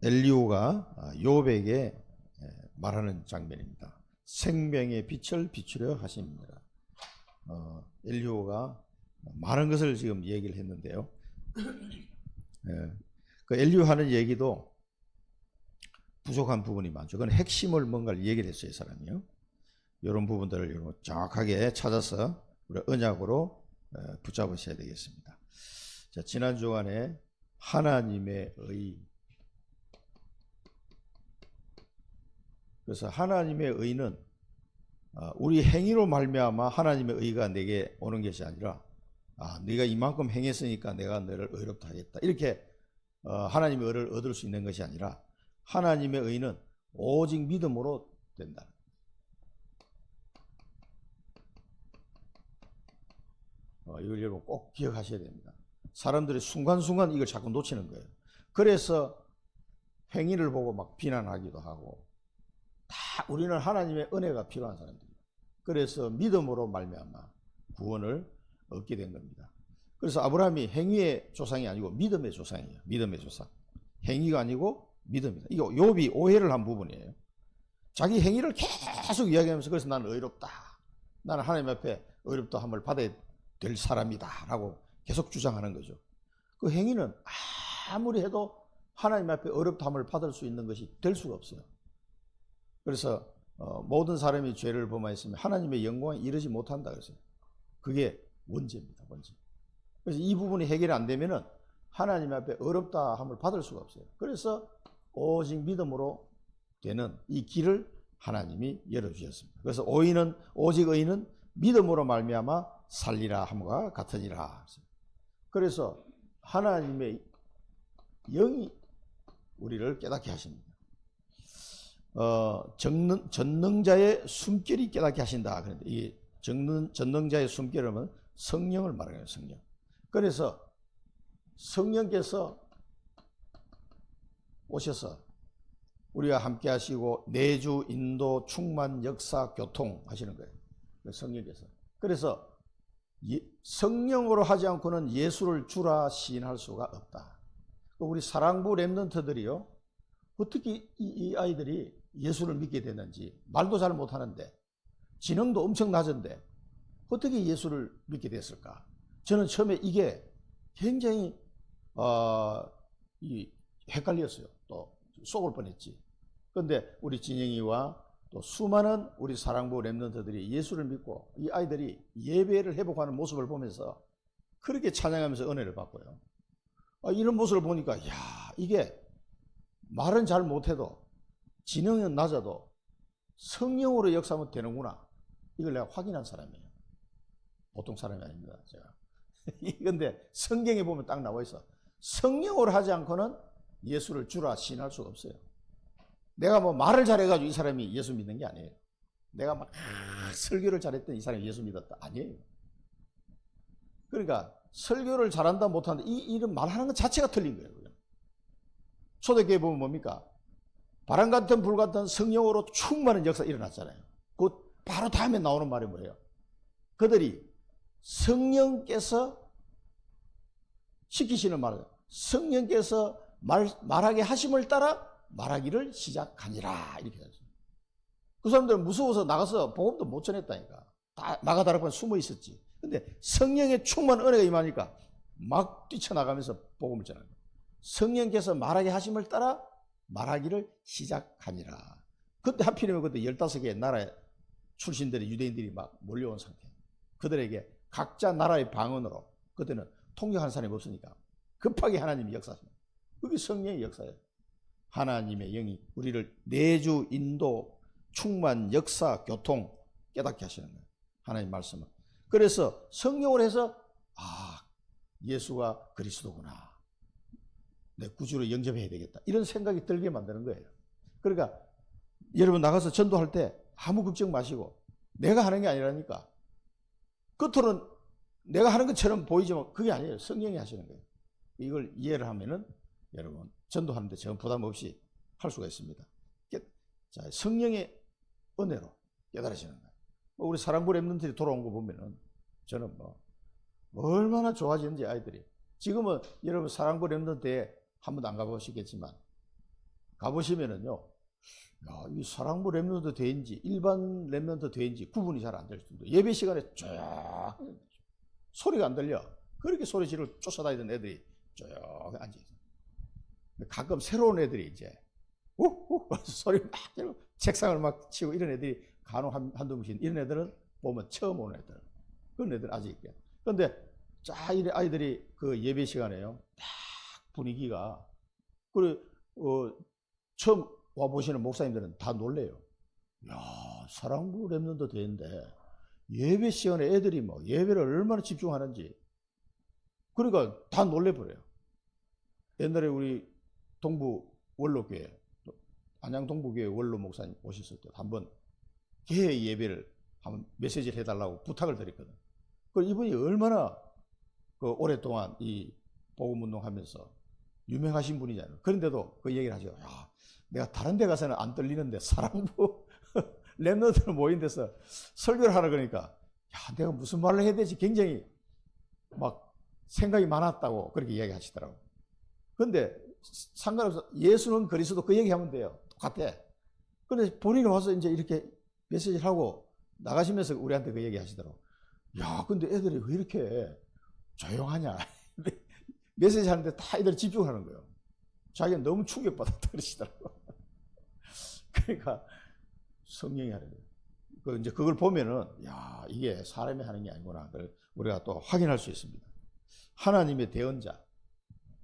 엘리후가 욥에게 말하는 장면입니다. 생명의 빛을 비추려 하십니다. 엘리후가 많은 것을 지금 얘기를 했는데요. 그 엘리후 하는 얘기도 부족한 부분이 많죠. 그건 핵심을 뭔가를 얘기를 했어요, 이 사람이요. 이런 부분들을 여러분 정확하게 찾아서 우리 언약으로 붙잡으셔야 되겠습니다. 자, 지난 주간에 하나님의 의. 그래서 하나님의 의는 우리 행위로 말미암아 하나님의 의가 내게 오는 것이 아니라 네가 이만큼 행했으니까 내가 너를 의롭다 하겠다. 이렇게 하나님의 의를 얻을 수 있는 것이 아니라 하나님의 의는 오직 믿음으로 된다. 이걸 여러분 꼭 기억하셔야 됩니다. 사람들이 순간순간 이걸 자꾸 놓치는 거예요. 그래서 행위를 보고 막 비난하기도 하고, 다 우리는 하나님의 은혜가 필요한 사람들이에요. 그래서 믿음으로 말미암아 구원을 얻게 된 겁니다. 그래서 아브라함이 행위의 조상이 아니고 믿음의 조상이에요. 믿음의 조상. 행위가 아니고 믿음이다. 이거 욥이 오해를 한 부분이에요. 자기 행위를 계속 이야기하면서 그래서 나는 의롭다. 나는 하나님 앞에 의롭다 함을 받아야 될 사람이다 라고 계속 주장하는 거죠. 그 행위는 아무리 해도 하나님 앞에 의롭다 함을 받을 수 있는 것이 될 수가 없어요. 그래서 모든 사람이 죄를 범하였으면 하나님의 영광에 이르지 못한다 그랬어요. 그게 원죄입니다. 원죄. 그래서 이 부분이 해결이 안 되면은 하나님 앞에 의롭다 함을 받을 수가 없어요. 그래서 오직 믿음으로 되는 이 길을 하나님이 열어주셨습니다. 그래서 오직 의인은 믿음으로 말미암아 살리라 함과 같으니라. 그래서 하나님의 영이 우리를 깨닫게 하십니다. 전능자의 숨결이 깨닫게 하신다. 그런데 이 전능자의 숨결은 성령을 말하는 거예요. 성령. 그래서 성령께서 오셔서 우리와 함께 하시고 내주, 인도, 충만, 역사, 교통 하시는 거예요. 성령께서. 그래서 성령으로 하지 않고는 예수를 주라 시인할 수가 없다. 우리 사랑부 렘넌트들이요, 어떻게 이 아이들이 예수를 믿게 됐는지, 말도 잘 못하는데 지능도 엄청 낮은데 어떻게 예수를 믿게 됐을까? 저는 처음에 이게 굉장히 헷갈렸어요. 또 속을 뻔했지. 그런데 우리 진영이와 또 수많은 우리 사랑부 렘넌트들이 예수를 믿고 이 아이들이 예배를 회복하는 모습을 보면서 그렇게 찬양하면서 은혜를 받고요. 이런 모습을 보니까 이게 말은 잘 못해도 지능은 낮아도 성령으로 역사하면 되는구나. 이걸 내가 확인한 사람이에요. 보통 사람이 아닙니다, 제가. 그런데 성경에 보면 딱 나와 있어. 성령으로 하지 않고는 예수를 주라 시인할 수가 없어요. 내가 뭐 말을 잘해가지고 이 사람이 예수 믿는 게 아니에요. 내가 막 설교를 잘했더니 이 사람이 예수 믿었다. 아니에요. 그러니까 설교를 잘한다 못한다 이런 말하는 것 자체가 틀린 거예요. 초대교회 보면 뭡니까? 바람 같은 불 같은 성령으로 충만한 역사가 일어났잖아요. 그 바로 다음에 나오는 말이 뭐예요? 그들이 성령께서 시키시는 말을, 성령께서 말하게 하심을 따라 말하기를 시작하니라. 이렇게 했어요. 그 사람들은 무서워서 나가서 복음도 못 전했다니까. 다 나가다가 숨어 있었지. 근데 성령의 충만한 은혜가 임하니까 막 뛰쳐나가면서 복음을 전하는 거예요. 성령께서 말하게 하심을 따라 말하기를 시작하니라. 그때 하필이면 그때 15개의 나라 출신들이, 유대인들이 막 몰려온 상태. 그들에게 각자 나라의 방언으로, 그때는 통역하는 사람이 없으니까 급하게 하나님이 역사하십니다. 그게 성령의 역사예요. 하나님의 영이 우리를 내주, 인도, 충만, 역사, 교통 깨닫게 하시는 거예요. 하나님 말씀은. 그래서 성령을 해서 예수가 그리스도구나. 내 구주로 영접해야 되겠다. 이런 생각이 들게 만드는 거예요. 그러니까 여러분 나가서 전도할 때 아무 걱정 마시고, 내가 하는 게 아니라니까. 겉으로는 내가 하는 것처럼 보이지만 그게 아니에요. 성령이 하시는 거예요. 이걸 이해를 하면은 여러분 전도하는데 전혀 부담 없이 할 수가 있습니다. 자, 성령의 은혜로 깨달으시는 거예요. 우리 사랑부 렘넌트들이 돌아온 거 보면은 저는 얼마나 좋아지는지 아이들이. 지금은 여러분 사랑부 렘넌트에 한 번도 안 가보시겠지만 가보시면은요, 야, 이 사랑부 랩런트 대인지 일반 랩런트 대인지 구분이 잘 안 될 정도. 예배 시간에 쫙 소리가 안 들려. 그렇게 소리 지르고 쫓아다니던 애들이 쭉 앉아있어. 가끔 새로운 애들이 이제 우후 소리 막 지르고 책상을 막 치고 이런 애들이 간혹 한두 명씩, 이런 애들은 보면 처음 오는 애들, 그런 애들 아직 있고요. 그런데 쫙 이 아이들이 그 예배 시간에요, 딱 분위기가, 그리고 처음 와 보시는 목사님들은 다 놀래요. 야, 사랑부 랩런트 되는데 예배 시간에 애들이 뭐 예배를 얼마나 집중하는지, 그러니까 다 놀래버려요. 옛날에 우리 동부 원로교회, 안양 동부교회 원로 목사님 오셨을 때 한번 개회 예배를 한번 메시지를 해달라고 부탁을 드렸거든. 그 이분이 얼마나 그 오랫동안 이 복음운동 하면서 유명하신 분이잖아요. 그런데도 그 얘기를 하죠. 야, 내가 다른 데 가서는 안 떨리는데 사랑부 랩런트들 모인 데서 설교를 하라 그러니까, 야, 내가 무슨 말을 해야 되지 굉장히 막 생각이 많았다고 그렇게 이야기하시더라고. 근데 상관없어. 예수는 그리스도, 그 얘기하면 돼요. 똑같아. 근데 본인이 와서 이제 이렇게 메시지를 하고 나가시면서 우리한테 그 얘기 하시더라고. 야, 근데 애들이 왜 이렇게 조용하냐. 메시지 하는데 다 애들이 집중하는 거예요. 자기는 너무 충격받았다 그러시더라고. 그러니까 성령이 하는 거예요. 이제 그걸 보면은, 야, 이게 사람이 하는 게 아니구나. 그걸 우리가 또 확인할 수 있습니다. 하나님의 대언자.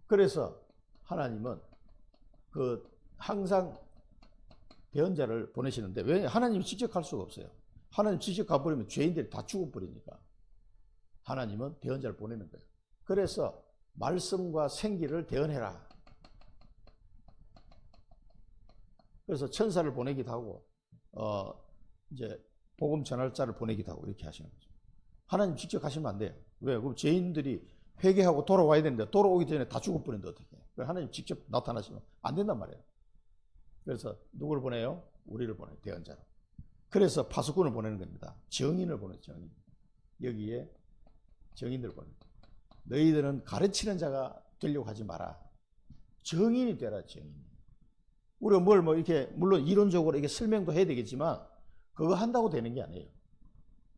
그래서 하나님은 그 항상 대언자를 보내시는데, 왜 하나님이 직접 갈 수가 없어요. 하나님 직접 가버리면 죄인들이 다 죽어버리니까 하나님은 대언자를 보내는 거예요. 그래서 말씀과 생기를 대언해라. 그래서 천사를 보내기도 하고, 이제 복음 전할 자를 보내기도 하고 이렇게 하시는 거죠. 하나님 직접 가시면 안 돼요. 왜? 그럼 죄인들이 회개하고 돌아와야 되는데 돌아오기 전에 다 죽어버리는데 어떻게 해요? 하나님 직접 나타나시면 안 된단 말이에요. 그래서 누구를 보내요? 우리를 보내요. 대언자로. 그래서 파수꾼을 보내는 겁니다. 정인을 보내요. 정인. 여기에 정인들을 보내요. 너희들은 가르치는 자가 되려고 하지 마라. 정인이 되라. 정인. 우리가 뭘 뭐 이렇게 물론 이론적으로 이게 설명도 해야 되겠지만 그거 한다고 되는 게 아니에요.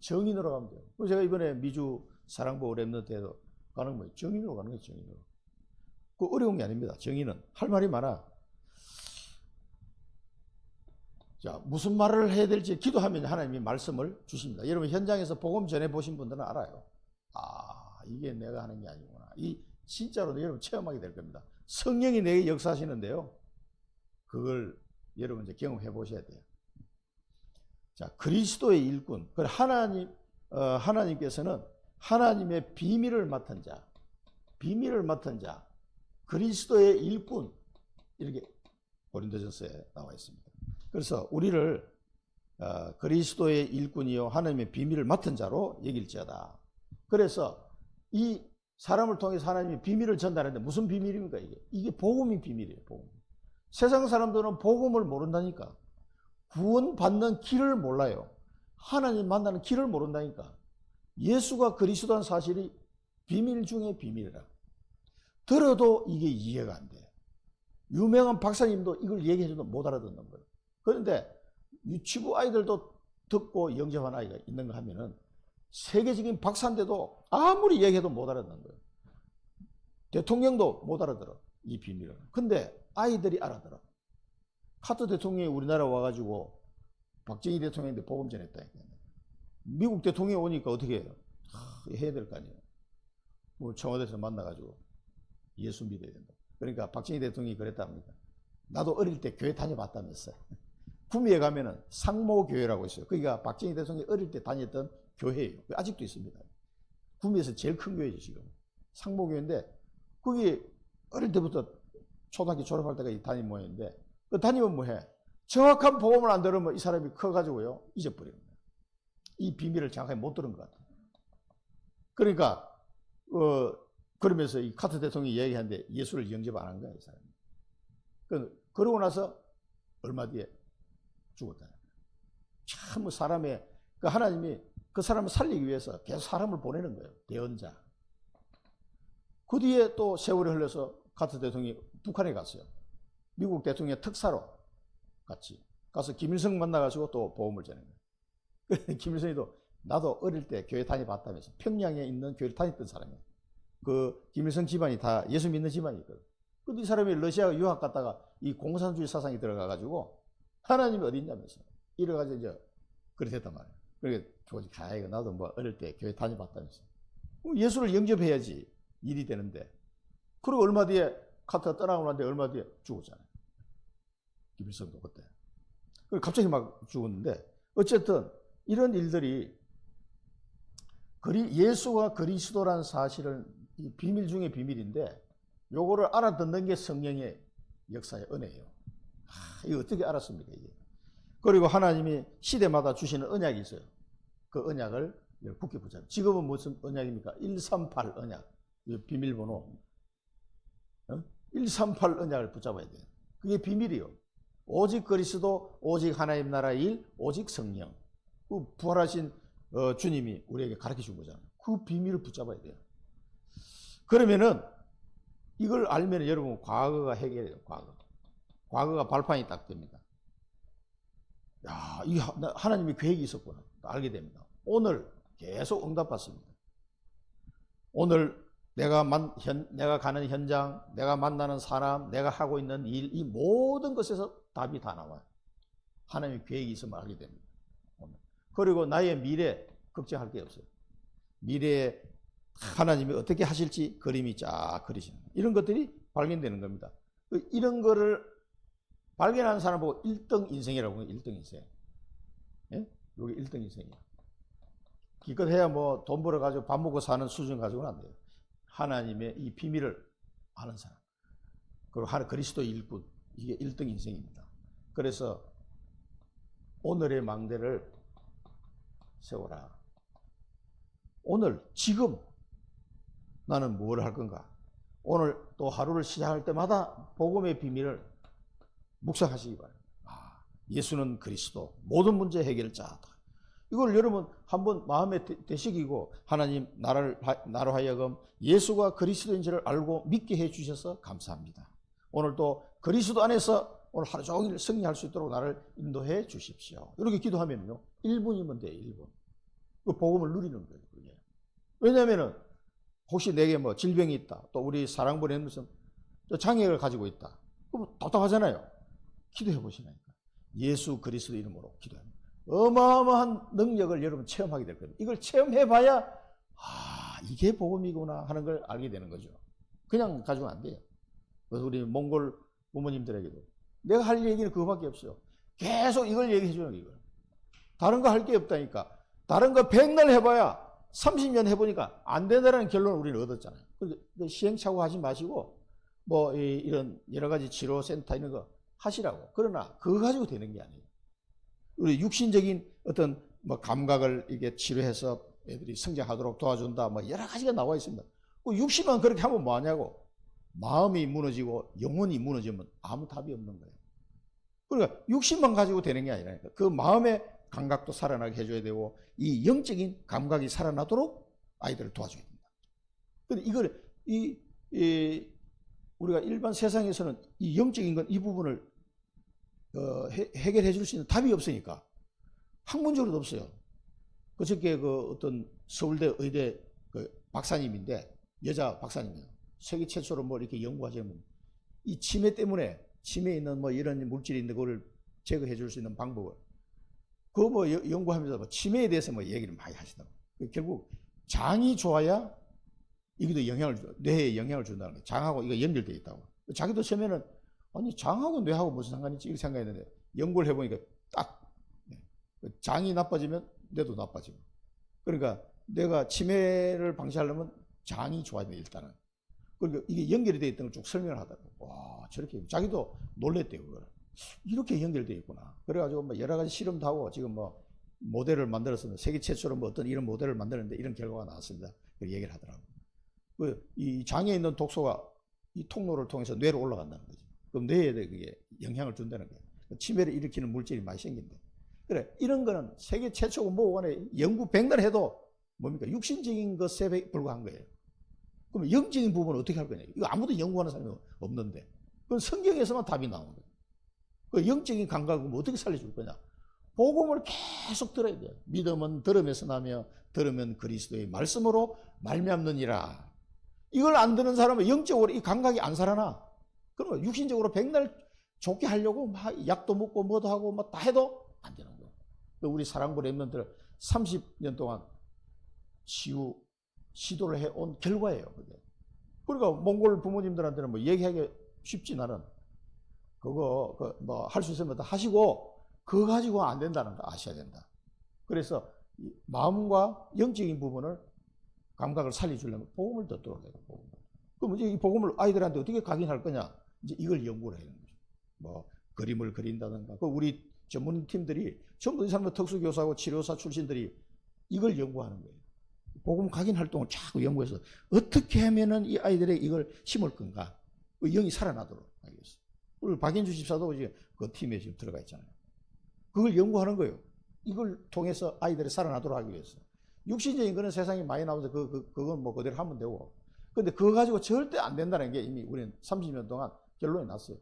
정인으로 가면 돼요. 그래서 제가 이번에 미주 사랑부 랩런트에도 가는 거예요. 정인으로 가는 거예요. 정인으로. 그 어려운 게 아닙니다. 정인은 할 말이 많아. 자, 무슨 말을 해야 될지 기도하면 하나님이 말씀을 주십니다. 여러분 현장에서 복음 전해 보신 분들은 알아요. 아, 이게 내가 하는 게 아니구나. 이 진짜로 여러분 체험하게 될 겁니다. 성령이 내게 역사하시는데요. 그걸 여러분 이제 경험해 보셔야 돼요. 자, 그리스도의 일꾼. 하나님께서는 하나님의 비밀을 맡은 자, 그리스도의 일꾼, 이렇게 고린도전서에 나와 있습니다. 그래서 우리를 그리스도의 일꾼이요 하나님의 비밀을 맡은 자로 여길지어다. 그래서 이 사람을 통해서 하나님이 비밀을 전달하는데 무슨 비밀입니까? 이게 복음이 비밀이에요. 복음. 세상 사람들은 복음을 모른다니까. 구원받는 길을 몰라요. 하나님 만나는 길을 모른다니까. 예수가 그리스도한 사실이 비밀 중에 비밀이라. 들어도 이게 이해가 안 돼. 유명한 박사님도 이걸 얘기해줘도 못 알아듣는 거예요. 그런데 유치부 아이들도 듣고 영접한 아이가 있는가 하면은 세계적인 박사인데도 아무리 얘기해도 못 알아듣는 거예요. 대통령도 못 알아들어, 이 비밀을. 근데 아이들이 알아들어. 카터 대통령이 우리나라 와가지고 박정희 대통령인데 복음 전했다니까. 미국 대통령이 오니까 어떻게 해요? 해야 될 거 아니에요. 뭐 청와대에서 만나가지고 예수 믿어야 된다. 그러니까 박정희 대통령이 그랬답니다. 나도 어릴 때 교회 다녀봤다면서. 구미에 가면은 상모교회라고 있어요. 그러니까 박정희 대통령이 어릴 때 다녔던 교회예요. 아직도 있습니다. 구미에서 제일 큰 교회죠, 지금. 상모교회인데, 거기 어릴 때부터 초등학교 졸업할 때까지 다닌 모양인데, 그 다니면 뭐해? 정확한 복음을 안 들으면 이 사람이 커가지고요, 잊어버리는 거예요. 이 비밀을 정확하게 못 들은 것 같아요. 그러니까, 그러면서 이 카터 대통령이 얘기하는데 예수를 영접 안 한 거야, 이 사람이. 그러고 나서 얼마 뒤에 죽었다. 참 사람의, 그 하나님이 그 사람을 살리기 위해서 계속 사람을 보내는 거예요. 대언자. 그 뒤에 또 세월이 흘러서 카터 대통령이 북한에 갔어요. 미국 대통령 특사로 같이 가서 김일성 만나가지고 또 복음을 전한 거예요. 김일성이도 나도 어릴 때 교회 다녀봤다면서 평양에 있는 교회를 다녔던 사람이에요. 그 김일성 집안이 다 예수 믿는 집안이거든. 근데 이 사람이 러시아 유학 갔다가 이 공산주의 사상이 들어가가지고 하나님이 어디 있냐면서 이래가지고 이제 그렇게 됐단 말이에요. 그러니까 조지 가이가 나도 뭐 어릴 때 교회 다녀봤다면서 예수를 영접해야지 일이 되는데. 그리고 얼마 뒤에 카트가 떠나고 났는데 얼마 뒤에 죽었잖아요. 김일성도 그때. 그리고 갑자기 막 죽었는데 어쨌든 이런 일들이 예수가 그리스도란 사실은 비밀 중에 비밀인데 요거를 알아듣는 게 성령의 역사의 은혜예요. 이거 어떻게 알았습니까 이게? 그리고 하나님이 시대마다 주시는 언약이 있어요. 그 언약을 굳게 붙잡아요. 지금은 무슨 언약입니까? 138 언약. 비밀번호. 138 언약을 붙잡아야 돼요. 그게 비밀이요. 오직 그리스도, 오직 하나님 나라의 일, 오직 성령. 그 부활하신 주님이 우리에게 가르쳐 준 거잖아요. 그 비밀을 붙잡아야 돼요. 그러면은 이걸 알면 여러분 과거가 해결돼요. 과거가 발판이 딱 됩니다. 야, 이 하나님이 계획이 있었구나. 알게 됩니다. 오늘 계속 응답받습니다. 오늘 내가 가는 현장, 내가 만나는 사람, 내가 하고 있는 일, 이 모든 것에서 답이 다 나와요. 하나님의 계획이 있으면 알게 됩니다. 그리고 나의 미래 걱정할 게 없어요. 미래에 하나님이 어떻게 하실지 그림이 쫙 그리시는 거예요. 이런 것들이 발견되는 겁니다. 이런 거를 발견하는 사람 보고 1등 인생이라고 해요. 1등 인생. 예? 여기 1등 인생이에요. 기껏 해야 뭐 돈 벌어가지고 밥 먹고 사는 수준 가지고는 안 돼요. 하나님의 이 비밀을 아는 사람. 그리고 그리스도 일꾼. 이게 1등 인생입니다. 그래서 오늘의 망대를 세워라. 오늘, 지금 나는 뭘 할 건가? 오늘 또 하루를 시작할 때마다 복음의 비밀을 묵상하시기 바랍니다. 예수는 그리스도, 모든 문제 해결자다. 이걸 여러분 한번 마음에 되새기고 하나님 나로 하여금 예수가 그리스도인 줄을 알고 믿게 해주셔서 감사합니다. 오늘도 그리스도 안에서 오늘 하루 종일 승리할 수 있도록 나를 인도해 주십시오. 이렇게 기도하면요 1분이면 돼요. 1분. 그 복음을 누리는 거예요. 그게. 왜냐하면은 혹시 내게 뭐 질병이 있다. 또 우리 사랑부는 무슨 장애를 가지고 있다. 그럼 답답하잖아요. 기도해 보시라니까. 예수 그리스도 이름으로 기도합니다. 어마어마한 능력을 여러분 체험하게 될 겁니다. 이걸 체험해 봐야 이게 복음이구나 하는 걸 알게 되는 거죠. 그냥 가지고는 안 돼요. 그래서 우리 몽골 부모님들에게도 내가 할 얘기는 그거밖에 없어요. 계속 이걸 얘기해 주는 거예요. 다른 거 할 게 없다니까. 다른 거 100날 해봐야 30년 해보니까 안 된다는 결론을 우리는 얻었잖아요. 시행착오 하지 마시고 뭐 이런 여러 가지 치료센터 이런 거 하시라고. 그러나 그거 가지고 되는 게 아니에요. 우리 육신적인 어떤 뭐 감각을 이게 치료해서 애들이 성장하도록 도와준다. 뭐 여러 가지가 나와 있습니다. 육신만 그렇게 하면 뭐 하냐고. 마음이 무너지고 영혼이 무너지면 아무 답이 없는 거예요. 그러니까 육신만 가지고 되는 게 아니라니까. 그 마음의 감각도 살아나게 해줘야 되고 이 영적인 감각이 살아나도록 아이들을 도와줘야 됩니다. 근데 이걸 우리가 일반 세상에서는 이 영적인 건 이 부분을 해결해 줄 수 있는 답이 없으니까 학문적으로도 없어요. 그저께 그 어떤 서울대 의대 그 박사님인데 여자 박사님이에요. 세계 최초로 뭐 이렇게 연구하시는 이 치매 때문에 치매에 있는 뭐 이런 물질이 있는데 그걸 제거해 줄 수 있는 방법을 그거 뭐 연구하면서 뭐 치매에 대해서 뭐 얘기를 많이 하시더라고요. 결국 장이 좋아야 이게도 뇌에 영향을 준다는 거예요. 장하고 이거 연결되어 있다고. 자기도 처음에는 아니 장하고 뇌하고 무슨 상관이 있지 이렇게 생각했는데 연구를 해보니까 딱 장이 나빠지면 뇌도 나빠지고. 그러니까 내가 치매를 방지하려면 장이 좋아야 돼 일단은. 그러니까 이게 연결이 되어 있다는 걸 쭉 설명을 하더라고요. 와 저렇게 자기도 놀랬대요 그거를. 이렇게 연결되어 있구나. 그래가지고 뭐 여러 가지 실험도 하고 지금 뭐 모델을 만들었습니다. 세계 최초로 뭐 어떤 이런 모델을 만들었는데 이런 결과가 나왔습니다. 그렇게 얘기를 하더라고요. 이 장에 있는 독소가 이 통로를 통해서 뇌로 올라간다는 거죠. 그럼 뇌에 그게 영향을 준다는 거예요. 치매를 일으키는 물질이 많이 생긴대. 그래 이런 거는 세계 최초고 뭐간에 연구 100날 해도 뭡니까 육신적인 것에 불과한 거예요. 그럼 영적인 부분은 어떻게 할 거냐. 이거 아무도 연구하는 사람이 없는데 그건 성경에서만 답이 나오는 거예요. 그 영적인 감각을 어떻게 살려줄 거냐? 복음을 계속 들어야 돼요. 믿음은 들음에서 나며 들으면 그리스도의 말씀으로 말미암느니라. 이걸 안 듣는 사람은 영적으로 이 감각이 안 살아나. 그러면 육신적으로 백날 좋게 하려고 막 약도 먹고 뭐도 하고 막 다 해도 안 되는 거예요. 우리 사랑부 렘넌트들 30년 동안 치유 시도를 해온 결과예요. 그게. 그러니까 몽골 부모님들한테는 뭐 얘기하기 쉽지 나는. 그거 뭐 할 수 있으면 다 하시고 그거 가지고 안 된다는 거 아셔야 된다. 그래서 마음과 영적인 부분을 감각을 살려주려면 복음을 듣도록 해요. 복음을. 그럼 이제 이 복음을 아이들한테 어떻게 각인할 거냐? 이제 이걸 연구를 해야 되는 거죠. 뭐 그림을 그린다든가. 그 우리 전문팀들이 전부 이 사람들 특수교사하고 치료사 출신들이 이걸 연구하는 거예요. 복음 각인 활동을 자꾸 연구해서 어떻게 하면은 이 아이들에게 이걸 심을 건가? 그 영이 살아나도록 하겠어요. 우리 박인주 집사도 이제 그 팀에 지금 들어가 있잖아요. 그걸 연구하는 거예요. 이걸 통해서 아이들이 살아나도록 하기 위해서. 육신적인 거는 세상에 많이 나오면서 그건 뭐 그대로 하면 되고. 근데 그거 가지고 절대 안 된다는 게 이미 우리는 30년 동안 결론이 났어요.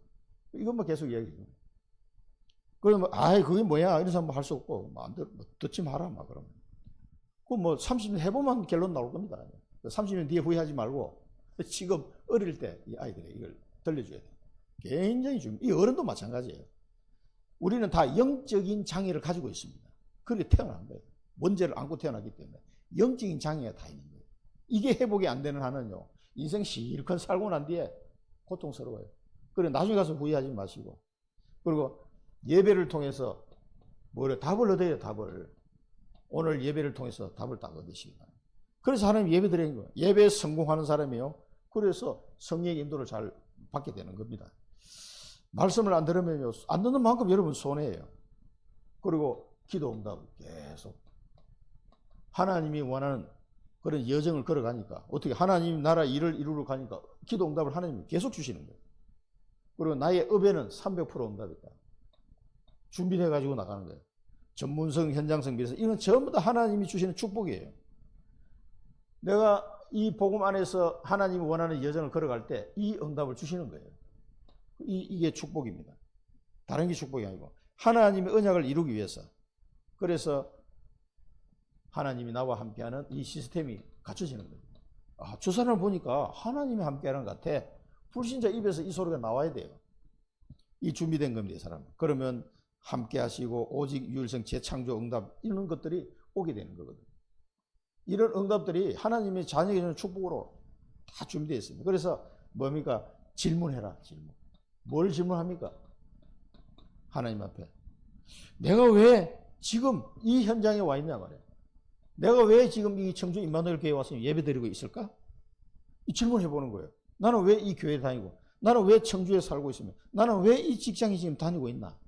이것만 계속 얘기해요. 그러면, 그게 뭐야? 이런 사람 뭐 할 수 없고, 뭐 듣지 마라, 막 그러면. 그 뭐 30년 해보면 결론 나올 겁니다. 30년 뒤에 후회하지 말고, 지금 어릴 때 이 아이들이 이걸 들려줘야 돼요. 굉장히 중요해요. 이 어른도 마찬가지예요. 우리는 다 영적인 장애를 가지고 있습니다. 그렇게 태어난 거예요. 문제를 안고 태어났기 때문에. 영적인 장애가 다 있는 거예요. 이게 회복이 안 되는 한은요, 인생 실컷 살고 난 뒤에 고통스러워요. 그래, 나중에 가서 후회하지 마시고. 그리고 예배를 통해서 답을 얻어야 답을. 오늘 예배를 통해서 답을 딱 얻으시기 바랍니다. 그래서 하나님 예배 드리는 거예요. 예배에 성공하는 사람이에요. 그래서 성령의 인도를 잘 받게 되는 겁니다. 말씀을 안 들으면요, 안 듣는 만큼 여러분 손해예요. 그리고 기도 응답 계속. 하나님이 원하는 그런 여정을 걸어가니까, 어떻게 하나님 나라 일을 이루러 가니까 기도 응답을 하나님이 계속 주시는 거예요. 그리고 나의 업에는 300% 응답이다. 준비해 가지고 나가는 거예요. 전문성, 현장성 비해서 이건 전부 다 하나님이 주시는 축복이에요. 내가 이 복음 안에서 하나님이 원하는 여정을 걸어갈 때 이 응답을 주시는 거예요. 이게 축복입니다. 다른 게 축복이 아니고 하나님의 언약을 이루기 위해서. 그래서 하나님이 나와 함께하는 이 시스템이 갖춰지는 거예요. 저 사람을 보니까 하나님이 함께하는 것 같아. 불신자 입에서 이 소리가 나와야 돼요. 이 준비된 겁니다, 이 사람. 그러면 함께 하시고 오직 유일성 재창조 응답 이런 것들이 오게 되는 거거든요. 이런 응답들이 하나님의 자녀에게 주는 축복으로 다 준비되어 있습니다. 그래서 뭡니까? 질문해라, 질문. 뭘 질문합니까? 하나님 앞에. 내가 왜 지금 이 현장에 와 있냐 말이야. 내가 왜 지금 이 청주 임마누엘 교회에 와서 예배 드리고 있을까? 이 질문해 보는 거예요. 나는 왜 이 교회에 다니고, 나는 왜 청주에 살고 있으며, 나는 왜 이 직장에 지금 다니고 있나?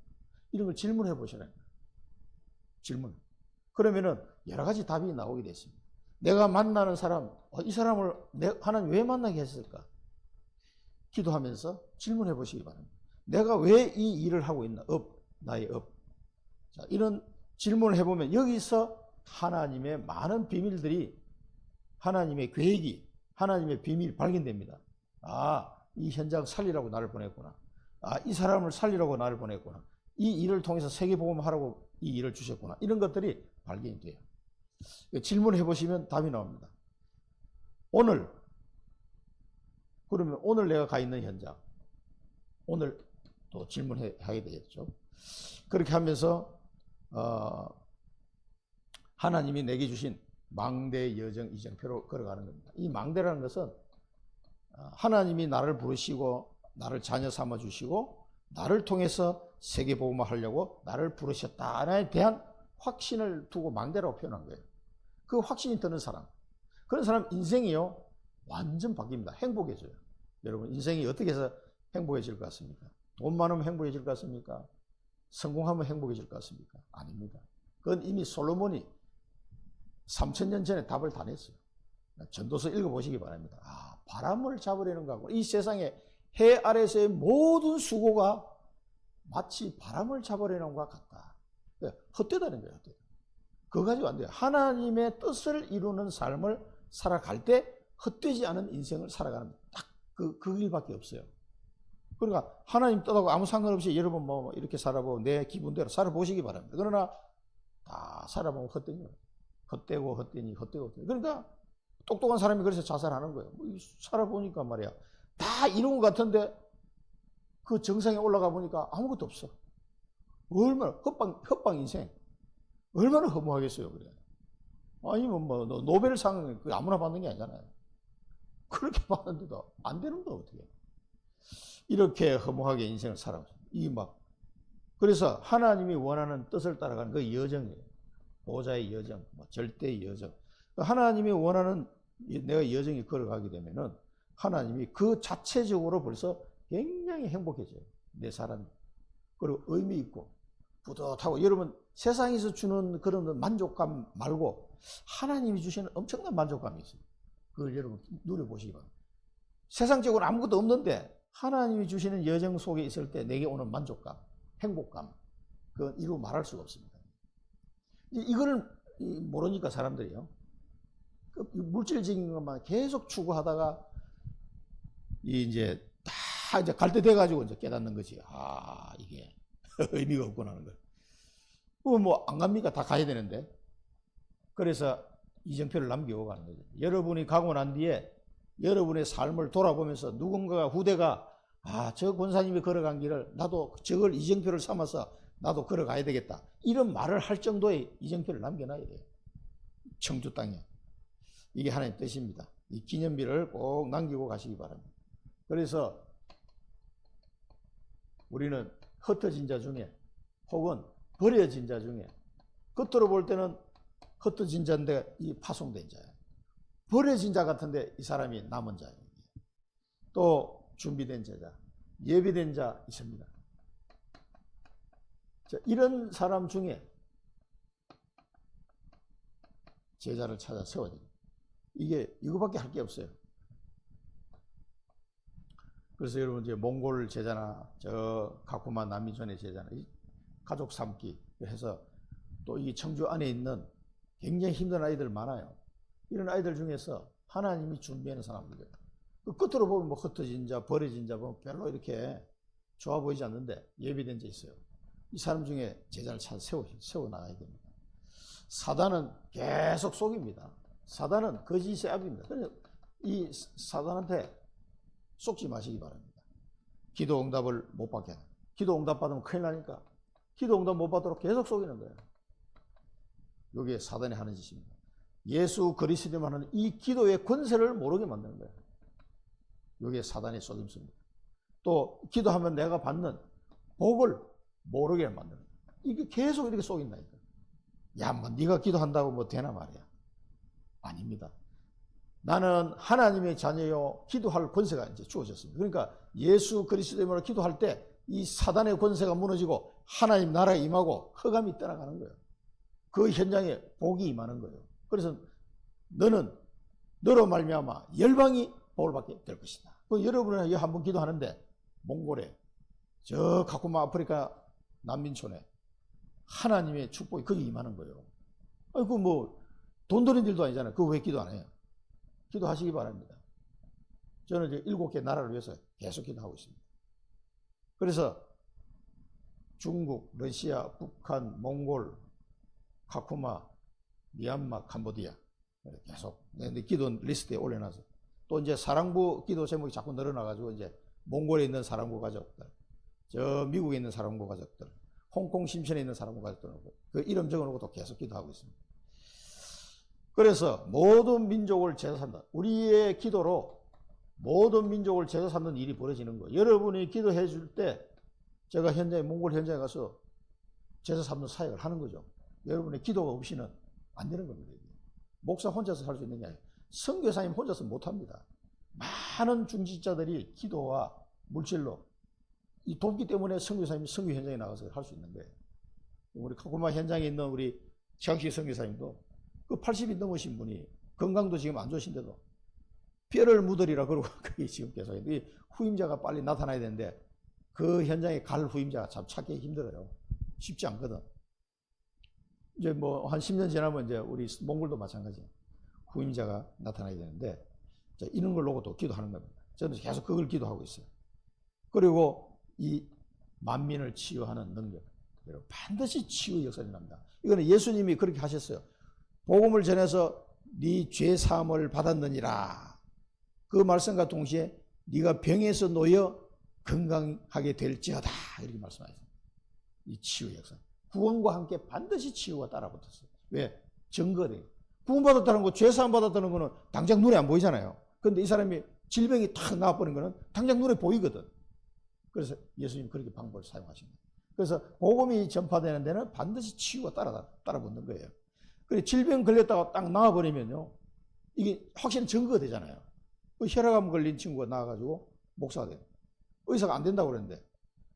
이런 걸 질문해 보시라는 거예요. 질문. 그러면은 여러 가지 답이 나오게 됐습니다. 내가 만나는 사람, 이 사람을 하나님 왜 만나게 했을까? 기도하면서 질문해 보시기 바랍니다. 내가 왜 이 일을 하고 있나? 나의 업. 자, 이런 질문을 해보면 여기서 하나님의 많은 비밀들이, 하나님의 계획이, 하나님의 비밀이 발견됩니다. 이 현장 살리라고 나를 보냈구나. 이 사람을 살리라고 나를 보냈구나. 이 일을 통해서 세계복음하라고 이 일을 주셨구나. 이런 것들이 발견이 돼요. 질문해 보시면 답이 나옵니다. 그러면 오늘 내가 가 있는 현장, 오늘 또 질문하게 되겠죠. 그렇게 하면서 하나님이 내게 주신 망대 여정 이정표로 걸어가는 겁니다. 이 망대라는 것은 하나님이 나를 부르시고 나를 자녀 삼아 주시고 나를 통해서 세계복음화 하려고 나를 부르셨다에 대한 확신을 두고 망대라고 표현한 거예요. 그 확신이 드는 사람, 그런 사람 인생이요 완전 바뀝니다. 행복해져요. 여러분 인생이 어떻게 해서 행복해질 것 같습니까? 돈 많으면 행복해질 것 같습니까? 성공하면 행복해질 것 같습니까? 아닙니다. 그건 이미 솔로몬이 3000년 전에 답을 다 냈어요. 전도서 읽어보시기 바랍니다. 바람을 잡으려는 거하고 이 세상에 해 아래서의 모든 수고가 마치 바람을 잡으려는 것과 같다. 헛되다는 거예요. 헛되다. 그거 가지고 안 돼요. 하나님의 뜻을 이루는 삶을 살아갈 때 헛되지 않은 인생을 살아가는 딱 그 길밖에 없어요. 그러니까 하나님 뜻하고 아무 상관없이 여러분 뭐 이렇게 살아보고 내 기분대로 살아보시기 바랍니다. 그러나 다 살아보면 헛된 거예요. 헛되고 헛되니 헛되고 헛되니. 그러니까 똑똑한 사람이 그래서 자살하는 거예요. 살아보니까 말이야 다 이룬 것 같은데 그 정상에 올라가 보니까 아무것도 없어. 얼마나 헛방 인생. 얼마나 허무하겠어요. 그래. 아니면 뭐 노벨상 아무나 받는 게 아니잖아요. 그렇게 받는데도 안 되는 거 어떻게? 이렇게 허무하게 인생을 살아가죠. 이 막 그래서 하나님이 원하는 뜻을 따라가는 그 여정이에요. 보호자의 여정, 절대의 여정. 하나님이 원하는 내가 여정이 걸어가게 되면은 하나님이 그 자체적으로 벌써 굉장히 행복해져요. 내 사람이. 그리고 의미 있고 뿌듯하고 여러분 세상에서 주는 그런 만족감 말고 하나님이 주시는 엄청난 만족감이 있어요. 그걸 여러분 누려보시기 바랍니다. 세상적으로 아무것도 없는데 하나님이 주시는 여정 속에 있을 때 내게 오는 만족감, 행복감, 그건 이루 말할 수가 없습니다. 이거를 모르니까 사람들이요. 그 물질적인 것만 계속 추구하다가 이제 다 이제 갈 때 돼가지고 이제 깨닫는 거지. 아, 이게 의미가 없구나 하는 걸. 뭐 안 갑니까? 다 가야 되는데. 그래서 이정표를 남기고 가는 거죠. 여러분이 가고 난 뒤에 여러분의 삶을 돌아보면서 누군가가 후대가 아, 저 권사님이 걸어간 길을 나도 저걸 이정표를 삼아서 나도 걸어가야 되겠다. 이런 말을 할 정도의 이정표를 남겨놔야 돼요. 청주 땅에. 이게 하나님의 뜻입니다. 이 기념비를 꼭 남기고 가시기 바랍니다. 그래서 우리는 흩어진 자 중에 혹은 버려진 자 중에 겉으로 볼 때는 흩어진 자인데 이 파송된 자예요. 버려진 자 같은데 이 사람이 남은 자예요. 또 준비된 제자, 예비된 자 있습니다. 자, 이런 사람 중에 제자를 찾아 세워야 됩니다. 이거밖에 할 게 없어요. 그래서 여러분 이제 몽골 제자나 저 가쿠마 난민촌의 제자나 이 가족 삼기 해서 또 이 청주 안에 있는 굉장히 힘든 아이들 많아요. 이런 아이들 중에서 하나님이 준비하는 사람들. 그 끝으로 보면 뭐 흩어진 자, 버려진 자 보면 별로 이렇게 좋아 보이지 않는데 예비된 자 있어요. 이 사람 중에 제자를 찾아 세워 나가야 됩니다. 사단은 계속 속입니다. 사단은 거짓의 압입니다. 그래서 이 사단한테 속지 마시기 바랍니다. 기도 응답을 못 받게 하는. 기도 응답 받으면 큰일 나니까 기도 응답 못 받도록 계속 속이는 거예요. 이게 사단이 하는 짓입니다. 예수 그리스도만 하는 이 기도의 권세를 모르게 만드는 거예요. 이게 사단의 속임수입니다. 또 기도하면 내가 받는 복을 모르게 만드는 거예요. 이게 계속 이렇게 속인다니까. 야, 뭐 네가 기도한다고 뭐 되나 말이야. 아닙니다. 나는 하나님의 자녀요 기도할 권세가 이제 주어졌습니다. 그러니까 예수 그리스도의 기도할 때 이 사단의 권세가 무너지고 하나님 나라에 임하고 흑암이 떠나가는 거예요. 그 현장에 복이 임하는 거예요. 그래서 너로 말미암아 열방이 복을 받게 될 것이다. 여러분은 한번 기도하는데 몽골에 저 가쿠마 아프리카 난민촌에 하나님의 축복이 거기 임하는 거예요. 아이고 뭐 돈 드는 일도 아니잖아요. 그거 왜 기도 안 해요? 기도하시기 바랍니다. 저는 이제 7개 나라를 위해서 계속 기도하고 있습니다. 그래서 중국, 러시아, 북한, 몽골, 가쿠마, 미얀마, 캄보디아 계속 내 기도 리스트에 올려놔서 또 이제 사랑부 기도 제목이 자꾸 늘어나가지고 이제 몽골에 있는 사랑부 가족들, 저 미국에 있는 사랑부 가족들, 홍콩 심천에 있는 사랑부 가족들 그 이름 적어놓고 또 계속 기도하고 있습니다. 그래서 모든 민족을 제사 삼는 우리의 기도로 모든 민족을 제사 삼는 일이 벌어지는 거예요. 여러분이 기도해 줄 때 제가 몽골 현장에 가서 제사 삼는 사역을 하는 거죠. 여러분의 기도가 없이는 안 되는 겁니다. 목사 혼자서 할 수 있는 게 아니에요. 선교사님 혼자서 못합니다. 많은 중직자들이 기도와 물질로 이 돕기 때문에 선교사님이 선교 현장에 나가서 할 수 있는 거예요. 우리 가쿠마 현장에 있는 우리 장식 선교사님도 그 80이 넘으신 분이 건강도 지금 안 좋으신데도 뼈를 묻으리라 그러고 그게 지금 계속 이 후임자가 빨리 나타나야 되는데 그 현장에 갈 후임자가 참 찾기 힘들어요. 쉽지 않거든. 이제 뭐 한 10년 지나면 이제 우리 몽골도 마찬가지예요. 후임자가 나타나야 되는데 이런 걸 놓고 또 기도하는 겁니다. 저는 계속 그걸 기도하고 있어요. 그리고 이 만민을 치유하는 능력, 여러분 반드시 치유 역사가 일어납니다. 이거는 예수님이 그렇게 하셨어요. 복음을 전해서 네 죄 사함을 받았느니라. 그 말씀과 동시에 네가 병에서 놓여 건강하게 될지어다 이렇게 말씀하셨어요. 이 치유 역사. 구원과 함께 반드시 치유가 따라붙었어요. 왜? 증거돼요. 구원받았다는 거, 죄 사함 받았다는 거는 당장 눈에 안 보이잖아요. 그런데 이 사람이 질병이 탁 나와버린 거는 당장 눈에 보이거든. 그래서 예수님 그렇게 방법을 사용하십니다. 그래서 복음이 전파되는 데는 반드시 치유가 따라붙는 거예요. 그래 질병 걸렸다가 딱 나와버리면요, 이게 확실히 증거가 되잖아요. 혈압암 걸린 친구가 나와가지고 목사가 돼요. 의사가 안 된다고 그랬는데,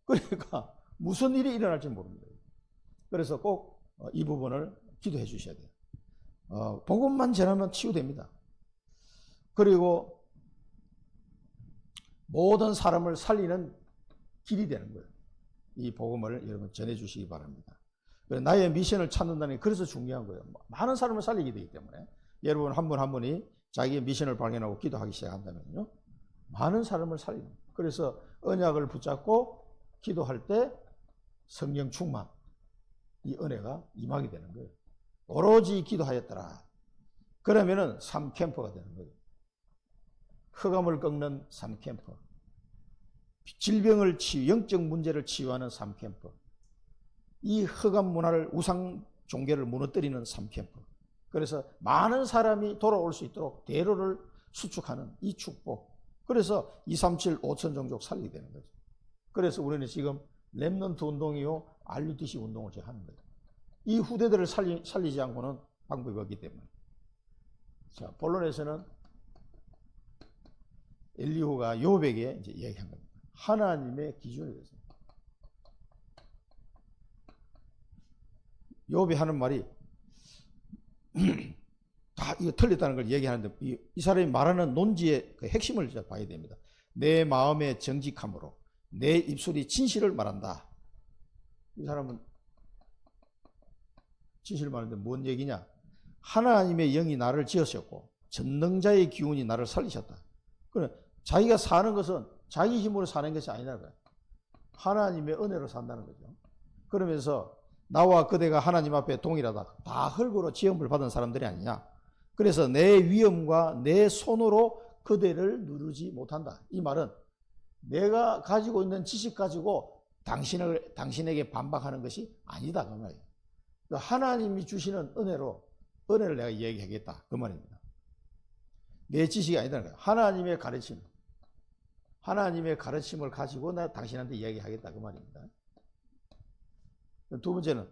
그러니까 무슨 일이 일어날지 모릅니다. 그래서 꼭 이 부분을 기도해 주셔야 돼요. 복음만 전하면 치유됩니다. 그리고 모든 사람을 살리는 길이 되는 거예요. 이 복음을 여러분 전해 주시기 바랍니다. 나의 미션을 찾는다는 게 그래서 중요한 거예요. 많은 사람을 살리게 되기 때문에 여러분 한 분 한 분이 자기의 미션을 발견하고 기도하기 시작한다면요, 많은 사람을 살리는 거예요. 그래서 언약을 붙잡고 기도할 때 성령 충만, 이 은혜가 임하게 되는 거예요. 오로지 기도하였더라. 그러면은 3캠프가 되는 거예요. 흑암을 꺾는 3캠프, 질병을 영적 문제를 치유하는 3캠프, 이 흑암 문화를, 우상 종교를 무너뜨리는 3캠프. 그래서 많은 사람이 돌아올 수 있도록 대로를 수축하는 이 축복. 그래서 237 5천 종족 살리게 되는 거죠. 그래서 우리는 지금 렘넌트 운동이요, RUTC 운동을 하는 거예요. 이 후대들을 살리지 않고는 방법이 없기 때문에. 자, 본론에서는 엘리후가 욥에게 이제 얘기한 겁니다. 하나님의 기준에 대해서. 욥이 하는 말이 다 이거 틀렸다는 걸 얘기하는데, 이 사람이 말하는 논지의 그 핵심을 봐야 됩니다. 내 마음의 정직함으로 내 입술이 진실을 말한다. 이 사람은 진실을 말하는데 뭔 얘기냐? 하나님의 영이 나를 지으셨고 전능자의 기운이 나를 살리셨다. 그래, 자기가 사는 것은 자기 힘으로 사는 것이 아니라는 거야. 하나님의 은혜로 산다는 거죠. 그러면서 나와 그대가 하나님 앞에 동일하다. 다 흙으로 지음을 받은 사람들이 아니냐. 그래서 내 위엄과 내 손으로 그대를 누르지 못한다. 이 말은 내가 가지고 있는 지식 가지고 당신에게 반박하는 것이 아니다 그 말이에요. 하나님이 주시는 은혜를 내가 얘기하겠다 그 말입니다. 내 지식이 아니다는 거예요. 하나님의 가르침을 가지고 나 당신한테 이야기하겠다 그 말입니다. 두 번째는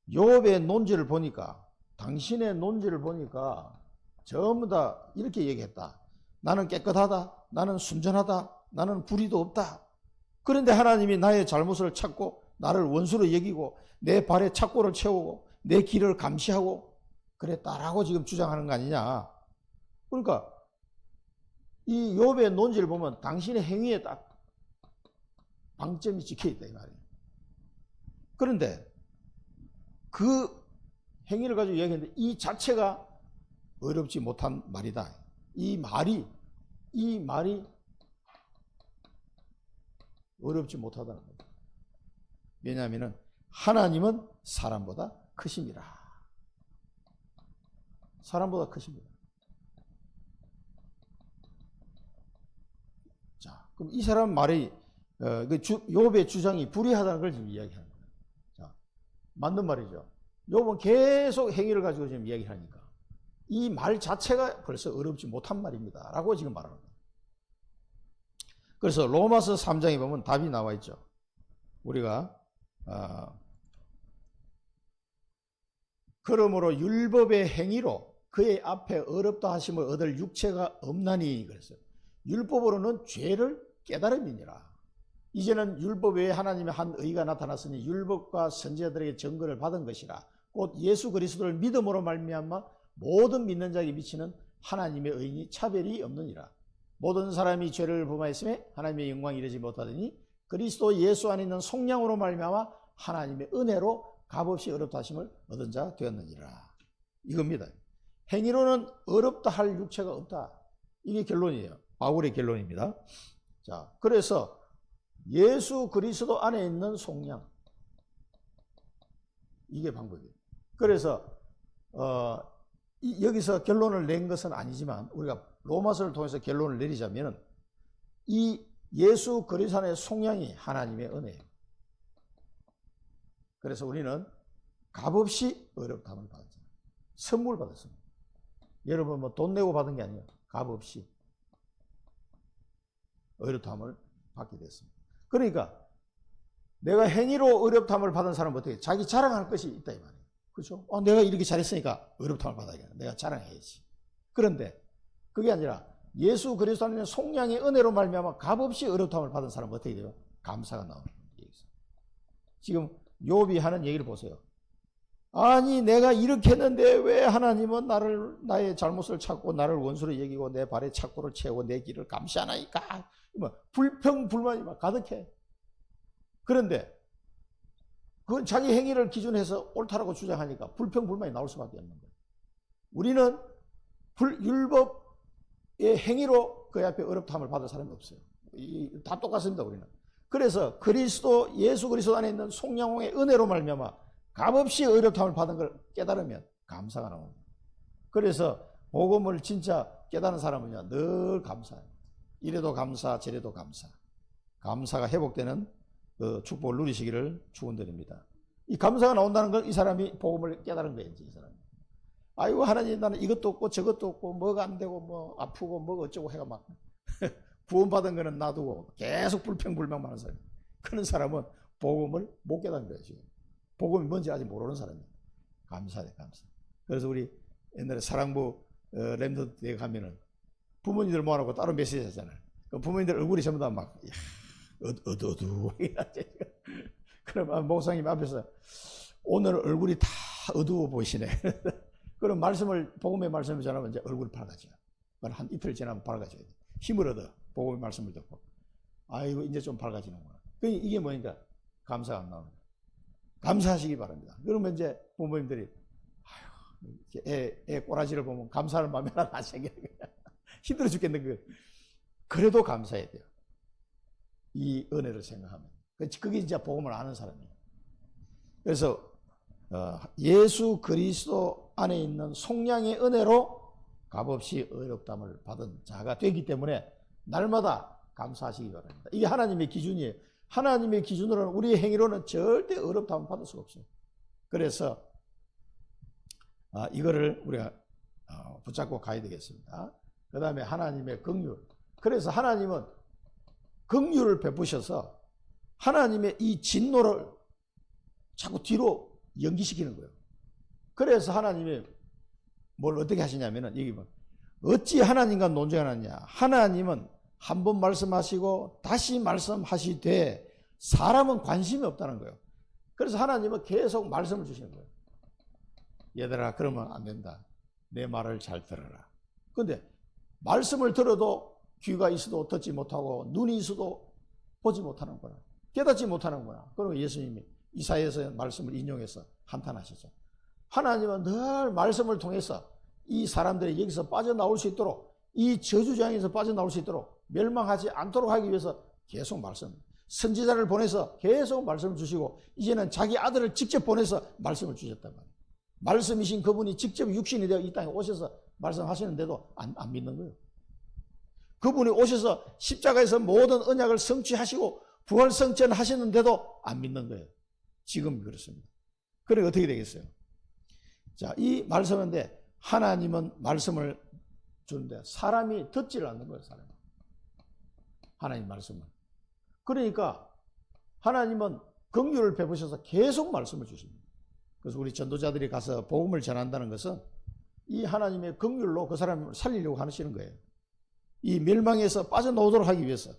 욥의 논지를 보니까, 당신의 논지를 보니까 전부 다 이렇게 얘기했다. 나는 깨끗하다. 나는 순전하다. 나는 불의도 없다. 그런데 하나님이 나의 잘못을 찾고 나를 원수로 여기고 내 발에 착고를 채우고 내 길을 감시하고 그랬다라고 지금 주장하는 거 아니냐. 그러니까 이 욥의 논지를 보면 당신의 행위에 딱 방점이 찍혀 있다 이 말이에요. 그런데 그 행위를 가지고 얘기했는데 이 자체가 어렵지 못한 말이다. 이 말이 어렵지 못하다는 거예요. 왜냐하면 하나님은 사람보다 크심이라. 사람보다 크십니다. 자, 그럼 이 사람 말이 욥의 주장이 불의하다는 걸 지금 이야기하는 거예요. 자, 맞는 말이죠. 욥은 계속 행위를 가지고 지금 이야기하니까 이 말 자체가 벌써 어렵지 못한 말입니다 라고 지금 말하는 거예요. 그래서 로마서 3장에 보면 답이 나와 있죠. 우리가 그러므로 율법의 행위로 그의 앞에 어렵다 하심을 얻을 육체가 없나니 그랬어요. 율법으로는 죄를 깨달음이니라. 이제는 율법 외에 하나님의 한 의가 나타났으니 율법과 선지자들에게 증거를 받은 것이라. 곧 예수 그리스도를 믿음으로 말미암아 모든 믿는 자에게 미치는 하나님의 의인이 차별이 없느니라. 모든 사람이 죄를 범하였음에 하나님의 영광이 이르지 못하더니 그리스도 예수 안에 있는 속량으로 말미암아 하나님의 은혜로 값없이 어렵다 하심을 얻은 자 되었느니라. 이겁니다. 행위로는 어렵다 할 육체가 없다. 이게 결론이에요. 바울의 결론입니다. 자, 그래서 예수 그리스도 안에 있는 속량. 이게 방법이에요. 그래서 여기서 결론을 낸 것은 아니지만 우리가 로마서를 통해서 결론을 내리자면 이 예수 그리스도 안의 속량이 하나님의 은혜예요. 그래서 우리는 값없이 어렵다함을 받았잖아요. 선물 받았습니다. 여러분 뭐 돈 내고 받은 게 아니에요. 값없이 어렵다함을 받게 됐습니다. 그러니까 내가 행위로 어렵다함을 받은 사람은 어떻게 자기 자랑할 것이 있다 이 말이에요. 그렇죠? 내가 이렇게 잘했으니까 어렵다함을 받아야겠다. 내가 자랑해야지. 그런데 그게 아니라 예수 그리스도 안에 있는 속량의 은혜로 말미암아 값없이 어렵다함을 받은 사람은 어떻게 돼요? 감사가 나오는 거예요. 지금 욥이 하는 얘기를 보세요. 아니 내가 이렇게 했는데 왜 하나님은 나의 잘못을 찾고 나를 원수로 여기고 내 발에 착고를 채우고 내 길을 감시하나이까? 불평불만이 막 가득해. 그런데 그건 자기 행위를 기준해서 옳다라고 주장하니까 불평불만이 나올 수밖에 없는 거예요. 우리는 율법의 행위로 그 앞에 어렵다함을 받을 사람이 없어요. 다 똑같습니다. 우리는. 그래서 예수 그리스도 안에 있는 속량의 은혜로 말미암아 값없이 어렵다함을 받은 걸 깨달으면 감사가 나옵니다. 그래서 복음을 진짜 깨달은 사람은요 늘 감사해요. 이래도 감사 저래도 감사. 감사가 회복되는 그 축복을 누리시기를 축원드립니다. 이 감사가 나온다는 걸 이 사람이 복음을 깨달은 거예요. 이 사람이. 아이고 하나님 나는 이것도 없고 저것도 없고 뭐가 안 되고 뭐 아프고 뭐가 어쩌고 해가 막 구원받은 거는 놔두고 계속 불평불만만 하는 사람. 그런 사람은 복음을 못 깨달은 거예요. 지금. 복음이 뭔지 아직 모르는 사람이에요. 감사해 감사. 그래서 우리 옛날에 사랑부 랩런트에 가면은 부모님들 모아놓고 따로 메시지 하잖아요. 부모님들 얼굴이 전부 다 막 어두워. 그럼 목사님 앞에서 오늘 얼굴이 다 어두워 보이시네. 그럼 복음의 말씀을 전하면 이제 얼굴이 밝아져요. 한 이틀 지나면 밝아져요. 힘을 얻어. 복음의 말씀을 듣고. 아이고 이제 좀 밝아지는구나. 이게 뭐니까 감사가 안 나오는 거예요. 감사하시기 바랍니다. 그러면 이제 부모님들이 애 꼬라지를 보면 감사하는 마음이 하나 안 생기는 거야. 힘들어 죽겠는 거예요. 그래도 감사해야 돼요. 이 은혜를 생각하면. 그게 진짜 복음을 아는 사람이에요. 그래서 예수 그리스도 안에 있는 속량의 은혜로 값없이 어렵담을 받은 자가 되기 때문에 날마다 감사하시기 바랍니다. 이게 하나님의 기준이에요. 하나님의 기준으로는 우리의 행위로는 절대 어렵담을 받을 수가 없어요. 그래서 이거를 우리가 붙잡고 가야 되겠습니다. 그 다음에 하나님의 긍휼. 그래서 하나님은 긍휼을 베푸셔서 하나님의 이 진노를 자꾸 뒤로 연기시키는 거예요. 그래서 하나님이 뭘 어떻게 하시냐면은 여기 뭐 어찌 하나님과 논쟁하느냐. 하나님은 한 번 말씀하시고 다시 말씀하시되 사람은 관심이 없다는 거예요. 그래서 하나님은 계속 말씀을 주시는 거예요. 얘들아 그러면 안 된다. 내 말을 잘 들어라. 그런데 말씀을 들어도 귀가 있어도 듣지 못하고 눈이 있어도 보지 못하는구나. 깨닫지 못하는구나. 그리고 예수님이 이사야서의 말씀을 인용해서 한탄하셨죠. 하나님은 늘 말씀을 통해서 이 사람들이 여기서 빠져나올 수 있도록 이 저주장에서 빠져나올 수 있도록 멸망하지 않도록 하기 위해서 계속 선지자를 보내서 계속 말씀을 주시고 이제는 자기 아들을 직접 보내서 말씀을 주셨단 말이에요. 말씀이신 그분이 직접 육신이 되어 이 땅에 오셔서 말씀하시는데도 안 믿는 거예요. 그분이 오셔서 십자가에서 모든 언약을 성취하시고 부활 성천하시는데도 안 믿는 거예요. 지금 그렇습니다. 그래 어떻게 되겠어요? 자, 이 말씀인데 하나님은 말씀을 주는데 사람이 듣지를 않는 거예요. 하나님 말씀은. 그러니까 하나님은 긍휼을 베푸셔서 계속 말씀을 주십니다. 그래서 우리 전도자들이 가서 복음을 전한다는 것은 이 하나님의 긍휼로 그 사람을 살리려고 하시는 거예요. 이 멸망에서 빠져나오도록 하기 위해서.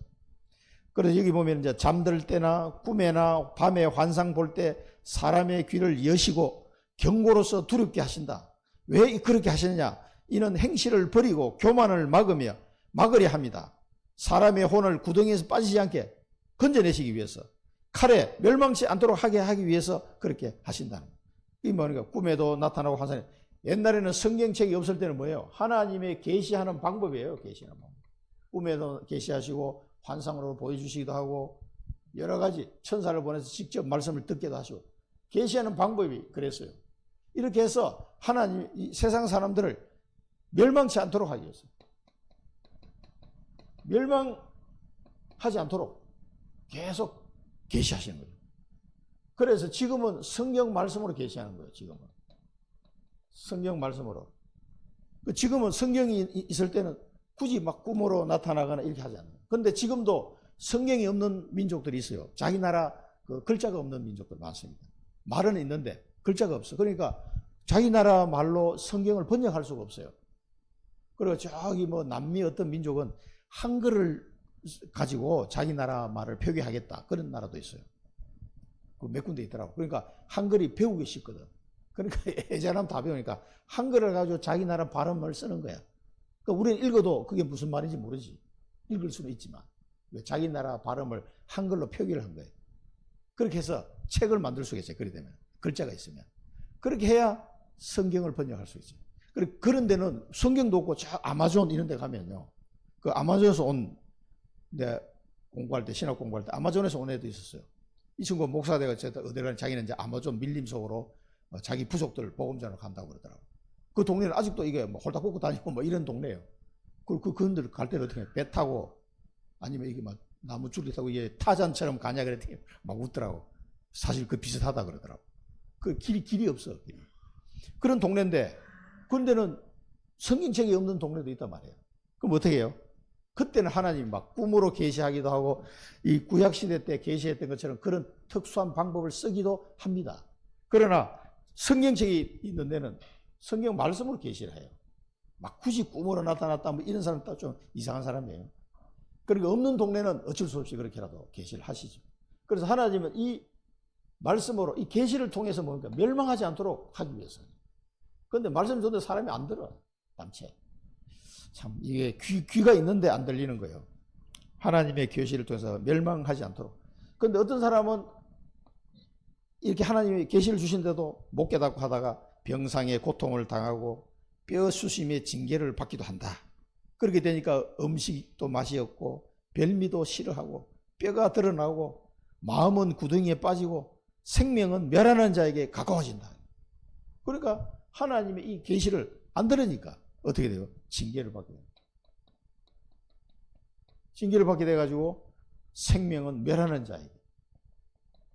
그래서 여기 보면 이제 잠들 때나 꿈에나 밤에 환상 볼 때 사람의 귀를 여시고 경고로서 두렵게 하신다. 왜 그렇게 하시느냐? 이는 행실을 버리고 교만을 막으려 합니다. 사람의 혼을 구덩이에서 빠지지 않게 건져내시기 위해서 칼에 멸망치 않도록 하기 위해서 그렇게 하신다는 거예요. 이 뭐니까 꿈에도 나타나고 환상에 옛날에는 성경책이 없을 때는 뭐예요? 하나님의 계시하는 방법이에요. 계시하는 방법. 꿈에도 계시하시고 환상으로 보여주시기도 하고 여러 가지 천사를 보내서 직접 말씀을 듣게도 하시고 계시하는 방법이 그랬어요. 이렇게 해서 하나님 이 세상 사람들을 멸망치 않도록 하기 위해서 멸망하지 않도록 계속 계시하시는 거예요. 그래서 지금은 성경 말씀으로 계시하는 거예요. 지금은 성경 말씀으로. 지금은 성경이 있을 때는 굳이 막 꿈으로 나타나거나 이렇게 하지 않아요. 그런데 지금도 성경이 없는 민족들이 있어요. 자기 나라 그 글자가 없는 민족들 많습니다. 말은 있는데 글자가 없어. 그러니까 자기 나라 말로 성경을 번역할 수가 없어요. 그리고 저기 뭐 남미 어떤 민족은 한글을 가지고 자기 나라 말을 표기하겠다. 그런 나라도 있어요. 그 몇 군데 있더라고. 그러니까 한글이 배우기 쉽거든. 그러니까 애자람 다 배우니까 한글을 가지고 자기 나라 발음을 쓰는 거야. 그러니까 우리는 읽어도 그게 무슨 말인지 모르지. 읽을 수는 있지만 자기 나라 발음을 한글로 표기를 한 거예요. 그렇게 해서 책을 만들 수가 있어요. 그렇게 되면 글자가 있으면 그렇게 해야 성경을 번역할 수 있어요. 그런 데는 성경도 없고 저 아마존 이런 데 가면요. 그 아마존에서 온 내 공부할 때 신학 공부할 때 아마존에서 온 애도 있었어요. 이 친구가 목사가 돼서 어디 가는 자기는 이제 아마존 밀림 속으로 자기 부족들 복음 전하러 간다고 그러더라고. 그 동네는 아직도 이게 뭐 홀딱 벗고 다니고 뭐 이런 동네예요. 그분들 갈 때는 어떻게 배 타고 아니면 이게 막 나무 줄기 타고 이게 타잔처럼 가냐 그랬더니 막 웃더라고. 사실 그 비슷하다 그러더라고. 그 길이 없어. 길이. 그런 동네인데 그런데는 성경책이 없는 동네도 있단 말이에요. 그럼 어떻게 해요? 그때는 하나님이 막 꿈으로 계시하기도 하고 이 구약시대 때 계시했던 것처럼 그런 특수한 방법을 쓰기도 합니다. 그러나 성경책이 있는 데는 성경 말씀으로 계시를 해요. 막 굳이 꿈으로 나타났다 뭐 이런 사람 좀 이상한 사람이에요. 그러니까 없는 동네는 어쩔 수 없이 그렇게라도 계시를 하시죠. 그래서 하나님은 이 말씀으로 이 계시를 통해서 뭡니까? 멸망하지 않도록 하기 위해서. 그런데 말씀 듣는데 사람이 안 들어. 남체. 참 이게 귀가 있는데 안 들리는 거예요. 하나님의 계시를 통해서 멸망하지 않도록. 그런데 어떤 사람은 이렇게 하나님이 계시를 주신데도 못 깨닫고 하다가 병상의 고통을 당하고 뼈 수심의 징계를 받기도 한다. 그렇게 되니까 음식도 맛이 없고 별미도 싫어하고 뼈가 드러나고 마음은 구덩이에 빠지고 생명은 멸하는 자에게 가까워진다. 그러니까 하나님의 이 계시를 안 들으니까 어떻게 돼요? 징계를 받게 돼요. 징계를 받게 돼가지고 생명은 멸하는 자에게,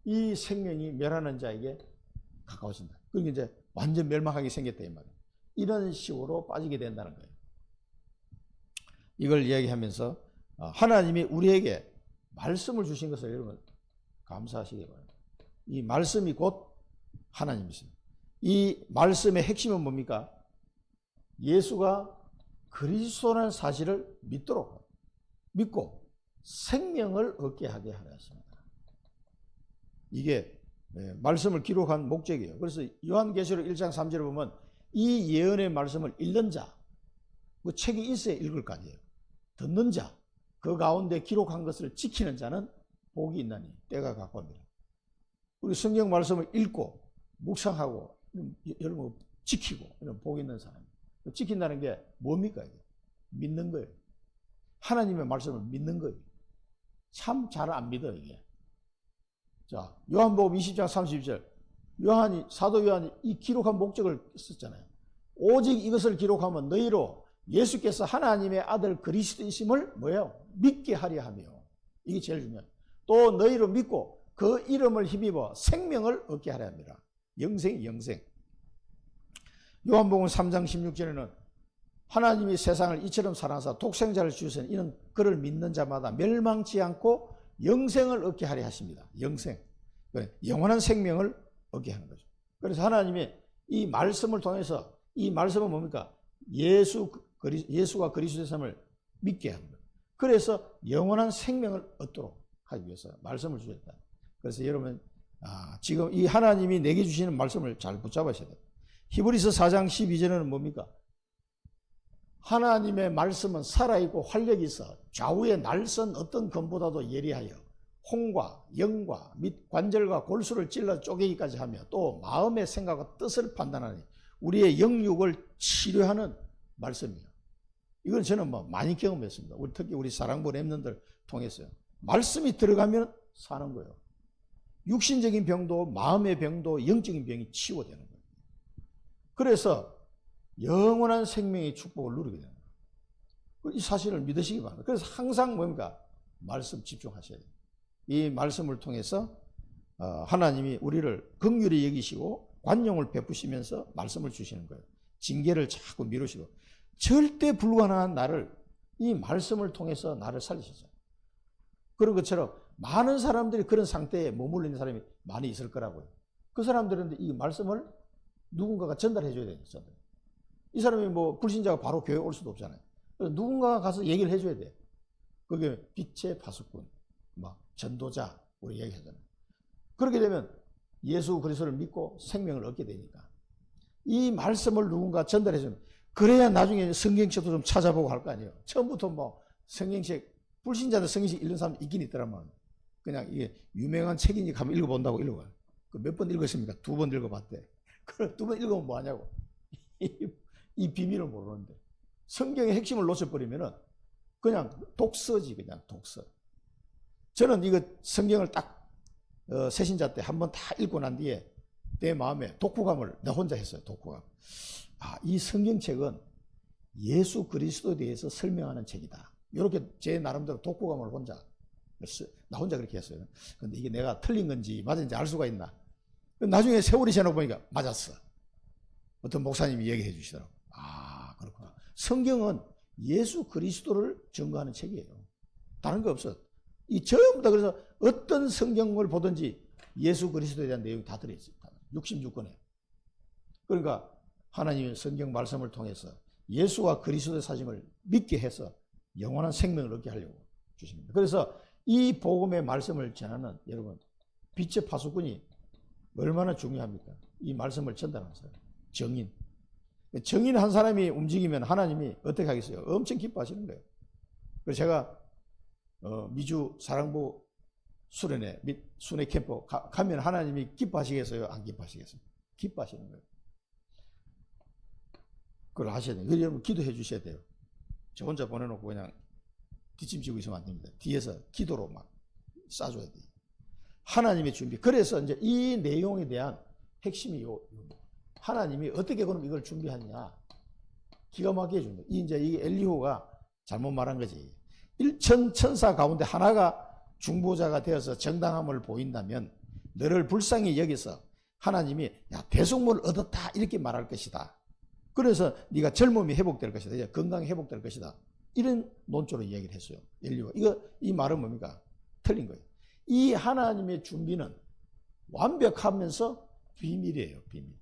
이 생명이 멸하는 자에게 가까워진다. 그러니까 이제 완전 멸망하게 생겼다 이 말이에요. 이런 식으로 빠지게 된다는 거예요. 이걸 이야기하면서 하나님이 우리에게 말씀을 주신 것을 여러분 감사하시기 바랍니다. 이 말씀이 곧 하나님이십니다. 이 말씀의 핵심은 뭡니까? 예수가 그리스도라는 사실을 믿고 생명을 얻게 하게 하려 하십니다. 이게 말씀을 기록한 목적이에요. 그래서 요한계시록 1장 3절에 보면 이 예언의 말씀을 읽는 자, 그 책이 있어야 읽을 거 아니에요. 듣는 자, 그 가운데 기록한 것을 지키는 자는 복이 있나니 때가 가까웁니다. 우리 성경 말씀을 읽고 묵상하고 여러분 지키고 이런 복 있는 사람. 지킨다는 게 뭡니까? 이게? 믿는 거예요. 하나님의 말씀을 믿는 거예요. 참 잘 안 믿어 이게. 자, 요한복음 20장 32절. 사도 요한이 이 기록한 목적을 썼잖아요. 오직 이것을 기록하면 너희로 예수께서 하나님의 아들 그리스도이심을 뭐예요? 믿게 하려 하며. 이게 제일 중요해요. 또 너희로 믿고 그 이름을 힘입어 생명을 얻게 하려 합니다. 영생. 요한복음 3장 16절에는 하나님이 세상을 이처럼 사랑하사 독생자를 주시는 이는 그를 믿는 자마다 멸망치 않고 영생을 얻게 하려 하십니다. 영생. 영원한 생명을 얻게 하는 거죠. 그래서 하나님이 이 말씀을 통해서 이 말씀은 뭡니까? 예수가 그리스도임을 믿게 하는 거예요. 그래서 영원한 생명을 얻도록 하기 위해서 말씀을 주셨다. 그래서 여러분 지금 이 하나님이 내게 주시는 말씀을 잘 붙잡으셔야 돼요. 히브리서 4장 12절에는 뭡니까? 하나님의 말씀은 살아있고 활력이 있어 좌우에 날선 어떤 검보다도 예리하여 홍과 영과 및 관절과 골수를 찔러 쪼개기까지 하며 또 마음의 생각과 뜻을 판단하니 우리의 영육을 치료하는 말씀이에요. 이건 저는 많이 경험했습니다. 특히 우리 사랑부 렘넌트들 통해서요. 말씀이 들어가면 사는 거예요. 육신적인 병도 마음의 병도 영적인 병이 치유되는 거예요. 그래서 영원한 생명의 축복을 누리게 되는 거예요. 이 사실을 믿으시기 바랍니다. 그래서 항상 뭔가 말씀 집중하셔야 돼요. 이 말씀을 통해서 하나님이 우리를 긍휼히 여기시고 관용을 베푸시면서 말씀을 주시는 거예요. 징계를 자꾸 미루시고 절대 불가능한 나를 이 말씀을 통해서 나를 살리셨어요. 그런 것처럼 많은 사람들이 그런 상태에 머물러 있는 사람이 많이 있을 거라고요. 그 사람들은 이 말씀을 누군가가 전달해 줘야 되겠죠. 이 사람이 뭐 불신자가 바로 교회 올 수도 없잖아요. 그래서 누군가가 가서 얘기를 해줘야 돼. 그게 빛의 파수꾼, 막 전도자 우리 얘기하잖아요. 그렇게 되면 예수 그리스도를 믿고 생명을 얻게 되니까 이 말씀을 누군가 전달해 주면 그래야 나중에 성경책도 좀 찾아보고 할 거 아니에요. 처음부터 뭐 성경책 불신자들 성경책 읽는 사람 있긴 있더라만 그냥 이게 유명한 책이니까 한번 읽어본다고 읽어봐요. 몇 번 읽었습니까? 2번 읽어봤대. 그럼 2번 읽으면 뭐 하냐고. 이 비밀을 모르는데 성경의 핵심을 놓쳐버리면은 그냥 독서지, 그냥 독서. 저는 이거 성경을 딱 새신자 때 한번 다 읽고 난 뒤에 내 마음에 독후감을 나 혼자 했어요. 독후감. 이 성경책은 예수 그리스도에 대해서 설명하는 책이다. 이렇게 제 나름대로 독후감을 나 혼자 그렇게 했어요. 근데 이게 내가 틀린 건지 맞은지 알 수가 있나? 나중에 세월이 지나 보니까 맞았어. 어떤 목사님이 얘기해 주시더라고. 그렇구나. 성경은 예수 그리스도를 증거하는 책이에요. 다른 거 없어. 이 전부 다 그래서 어떤 성경을 보든지 예수 그리스도에 대한 내용이 다 들어있어요. 66권에. 그러니까 하나님의 성경 말씀을 통해서 예수와 그리스도의 사심을 믿게 해서 영원한 생명을 얻게 하려고 주십니다. 그래서 이 복음의 말씀을 전하는 여러분 빛의 파수꾼이 얼마나 중요합니까? 이 말씀을 전달하는 사람. 정인 한 사람이 움직이면 하나님이 어떻게 하겠어요? 엄청 기뻐하시는 거예요. 그래서 제가 미주 사랑부 수련회 및 순회 캠프 가면 하나님이 기뻐하시겠어요? 안 기뻐하시겠어요? 기뻐하시는 거예요. 그걸 하셔야 돼요. 그래서 여러분 기도해 주셔야 돼요. 저 혼자 보내놓고 그냥 뒷짐지고 있으면 안 됩니다. 뒤에서 기도로 막 쏴줘야 돼요. 하나님의 준비. 그래서 이제 이 내용에 대한 핵심이 하나님이 어떻게 그럼 이걸 준비하느냐. 기가 막히게 해줍니다. 이제 이 엘리후가 잘못 말한 거지. 1천 천사 가운데 하나가 중보자가 되어서 정당함을 보인다면 너를 불쌍히 여기서 하나님이 대속물을 얻었다 이렇게 말할 것이다. 그래서 네가 젊음이 회복될 것이다. 이제 건강이 회복될 것이다. 이런 논조로 이야기를 했어요. 엘리후가. 이 말은 뭡니까? 틀린 거예요. 이 하나님의 준비는 완벽하면서 비밀이에요. 비밀.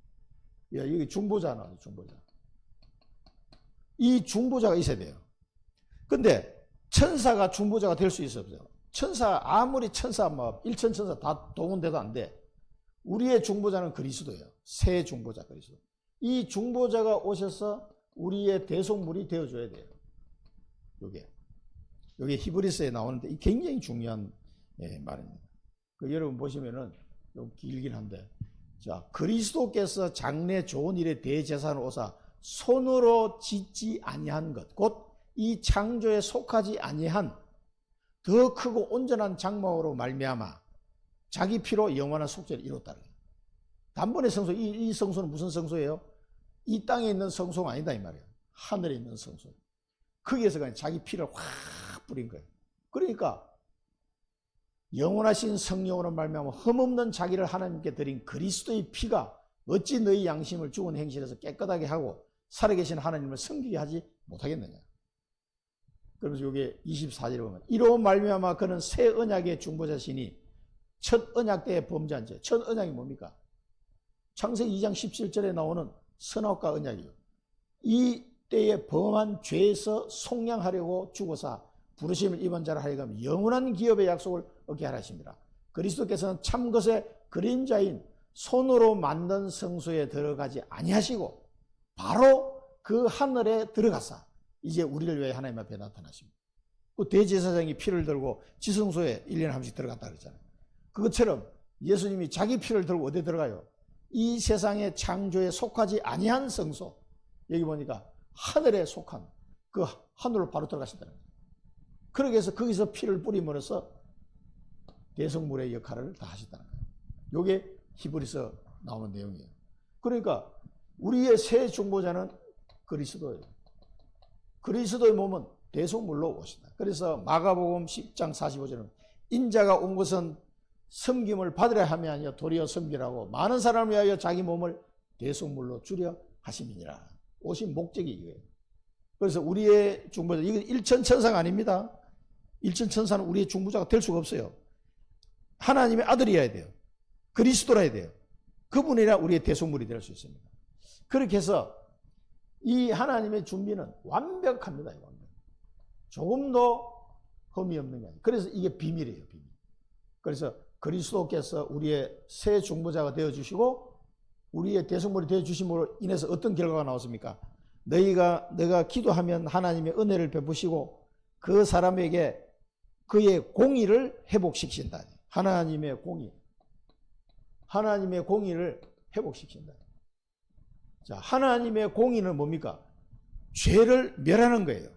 여기 중보자 나와요. 중보자. 이 중보자가 있어야 돼요. 근데 천사가 중보자가 될 수 있어요? 천사 아무리 천사 뭐 1천 천사 다 동원돼도 안 돼. 우리의 중보자는 그리스도예요. 새 중보자 그리스도. 이 중보자가 오셔서 우리의 대속물이 되어줘야 돼요. 요게 히브리서에 나오는데 굉장히 중요한 말입니다. 여러분 보시면은 좀 길긴 한데, 자 그리스도께서 장래 좋은 일에 대제사장으로 오사 손으로 짓지 아니한 것, 곧 이 창조에 속하지 아니한 더 크고 온전한 장막으로 말미암아 자기 피로 영원한 속죄를 이뤘다는 거예요. 단번에 성소, 이 성소는 무슨 성소예요? 이 땅에 있는 성소가 아니다 이 말이에요. 하늘에 있는 성소. 거기에서 그냥 자기 피를 확 뿌린 거예요. 그러니까 영원하신 성령으로 말미암아 흠없는 자기를 하나님께 드린 그리스도의 피가 어찌 너희 양심을 죽은 행실에서 깨끗하게 하고 살아계신 하나님을 섬기게 하지 못하겠느냐. 그러면서 여기 24절에 보면 이로 말미암아 그는 새 언약의 중보자시니 첫 언약 때에 범죄한 죄. 첫 언약이 뭡니까? 창세기 2장 17절에 나오는 선악과 언약이요. 이 때에 범한 죄에서 속량하려고 죽어서 부르심을 입은 자를 하여금 영원한 기업의 약속을 얻게 하라십니다. 그리스도께서는 참 것의 그림자인 손으로 만든 성소에 들어가지 아니하시고 바로 그 하늘에 들어가사 이제 우리를 위해 하나님 앞에 나타나십니다. 그 대제사장이 피를 들고 지성소에 1년에 한 번씩 들어갔다 그랬잖아요. 그것처럼 예수님이 자기 피를 들고 어디에 들어가요? 이 세상의 창조에 속하지 아니한 성소, 여기 보니까 하늘에 속한 그 하늘로 바로 들어가신다는 거예요. 그러기 위해서 거기서 피를 뿌림으로써 대성물의 역할을 다 하셨다는 거예요. 이게 히브리서 나오는 내용이에요. 그러니까 우리의 새 중보자는 그리스도예요. 그리스도의 몸은 대속물로 오신다. 그래서 마가복음 10장 45절은 인자가 온 것은 섬김을 받으려 함이 아니여 도리어 섬기라고 많은 사람을 위하여 자기 몸을 대속물로 주려 하심이니라. 오신 목적이 이거예요. 그래서 우리의 중보자, 이거 일천천사가 아닙니다. 일천천사는 우리의 중보자가 될 수가 없어요. 하나님의 아들이어야 돼요. 그리스도라야 돼요. 그분이라 우리의 대속물이 될 수 있습니다. 그렇게 해서 이 하나님의 준비는 완벽합니다. 완벽. 조금도 흠이 없는 게 아니에요. 그래서 이게 비밀이에요. 비밀. 그래서 그리스도께서 우리의 새 중보자가 되어주시고 우리의 대속물이 되어주심으로 인해서 어떤 결과가 나왔습니까? 내가 기도하면 하나님의 은혜를 베푸시고 그 사람에게 그의 공의를 회복시킨다. 하나님의 공의를 회복시킨다. 자, 하나님의 공의는 뭡니까? 죄를 멸하는 거예요.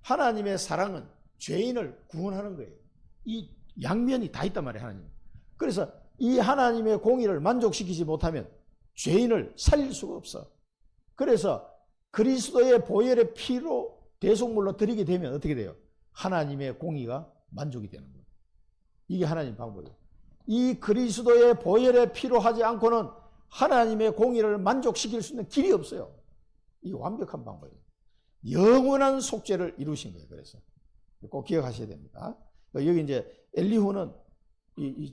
하나님의 사랑은 죄인을 구원하는 거예요. 이 양면이 다 있단 말이에요, 하나님. 그래서 이 하나님의 공의를 만족시키지 못하면 죄인을 살릴 수가 없어. 그래서 그리스도의 보혈의 피로 대속물로 드리게 되면 어떻게 돼요? 하나님의 공의가 만족이 되는 거예요. 이게 하나님 방법이에요. 이 그리스도의 보혈의 피로 하지 않고는 하나님의 공의를 만족시킬 수 있는 길이 없어요. 이게 완벽한 방법이에요. 영원한 속죄를 이루신 거예요. 그래서 꼭 기억하셔야 됩니다. 여기 이제 엘리후는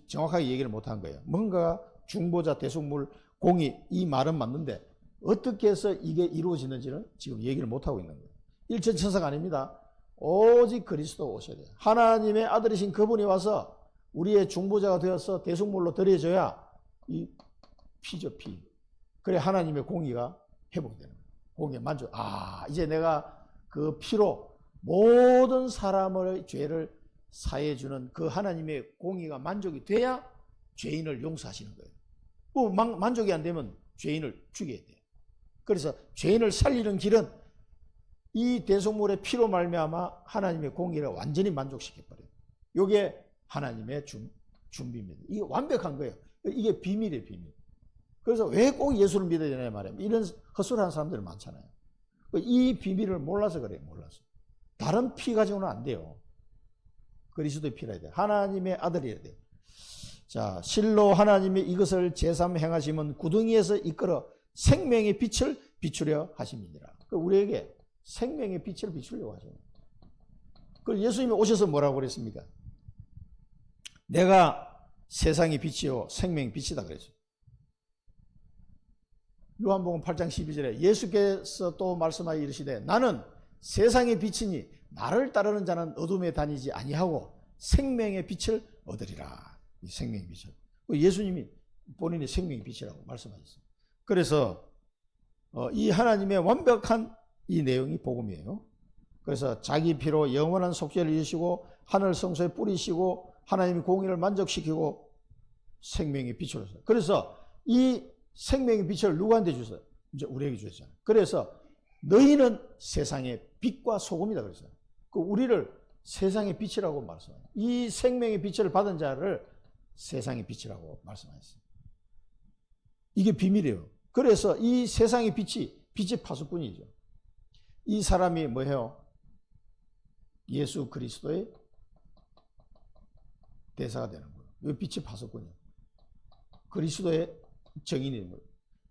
정확하게 얘기를 못한 거예요. 뭔가 중보자, 대속물, 공의, 이 말은 맞는데 어떻게 해서 이게 이루어지는지는 지금 얘기를 못하고 있는 거예요. 일천천사가 아닙니다. 오직 그리스도 오셔야 돼요. 하나님의 아들이신 그분이 와서 우리의 중보자가 되어서 대속물로 드려져야 이 피죠, 피. 그래 하나님의 공의가 회복되는 거예요. 공의에 만족. 이제 내가 그 피로 모든 사람의 죄를 사해주는 그 하나님의 공의가 만족이 돼야 죄인을 용서하시는 거예요. 만족이 안 되면 죄인을 죽여야 돼요. 그래서 죄인을 살리는 길은 이 대속물의 피로 말미암아 하나님의 공의를 완전히 만족시켜버려요. 이게 하나님의 준비입니다. 이게 완벽한 거예요. 이게 비밀이에요, 비밀. 그래서 왜 꼭 예수를 믿어야 되냐 말이에요. 이런 헛소리하는 사람들이 많잖아요. 이 비밀을 몰라서 그래요. 몰라서. 다른 피 가지고는 안 돼요. 그리스도의 피라야 돼요. 하나님의 아들이어야 돼요. 자, 실로 하나님이 이것을 제3 행하심은 구덩이에서 이끌어 생명의 빛을 비추려 하심이니라. 우리에게 생명의 빛을 비추려고 하죠. 그 예수님이 오셔서 뭐라고 그랬습니까? 내가 세상의 빛이요 생명의 빛이다 그랬죠. 요한복음 8장 12절에 예수께서 또 말씀하여 이르시되 나는 세상의 빛이니 나를 따르는 자는 어둠에 다니지 아니하고 생명의 빛을 얻으리라. 이 생명의 빛을. 예수님이 본인이 생명의 빛이라고 말씀하셨어요. 그래서 이 하나님의 완벽한 이 내용이 복음이에요. 그래서 자기 피로 영원한 속죄를 이루시고 하늘 성소에 뿌리시고 하나님의 공의를 만족시키고 생명의 빛으로. 그래서 이 생명의 빛을 누구한테 주세요? 이제 우리에게 주셨잖아요. 그래서 너희는 세상의 빛과 소금이다 그랬어요. 우리를 세상의 빛이라고 말씀해요. 이 생명의 빛을 받은 자를 세상의 빛이라고 말씀하셨어요. 이게 비밀이에요. 그래서 이 세상의 빛이 파수꾼이죠. 이 사람이 뭐예요? 예수 그리스도의 대사가 되는 거예요. 이 빛이 파수꾼이에요. 그리스도의 정인인 거예요.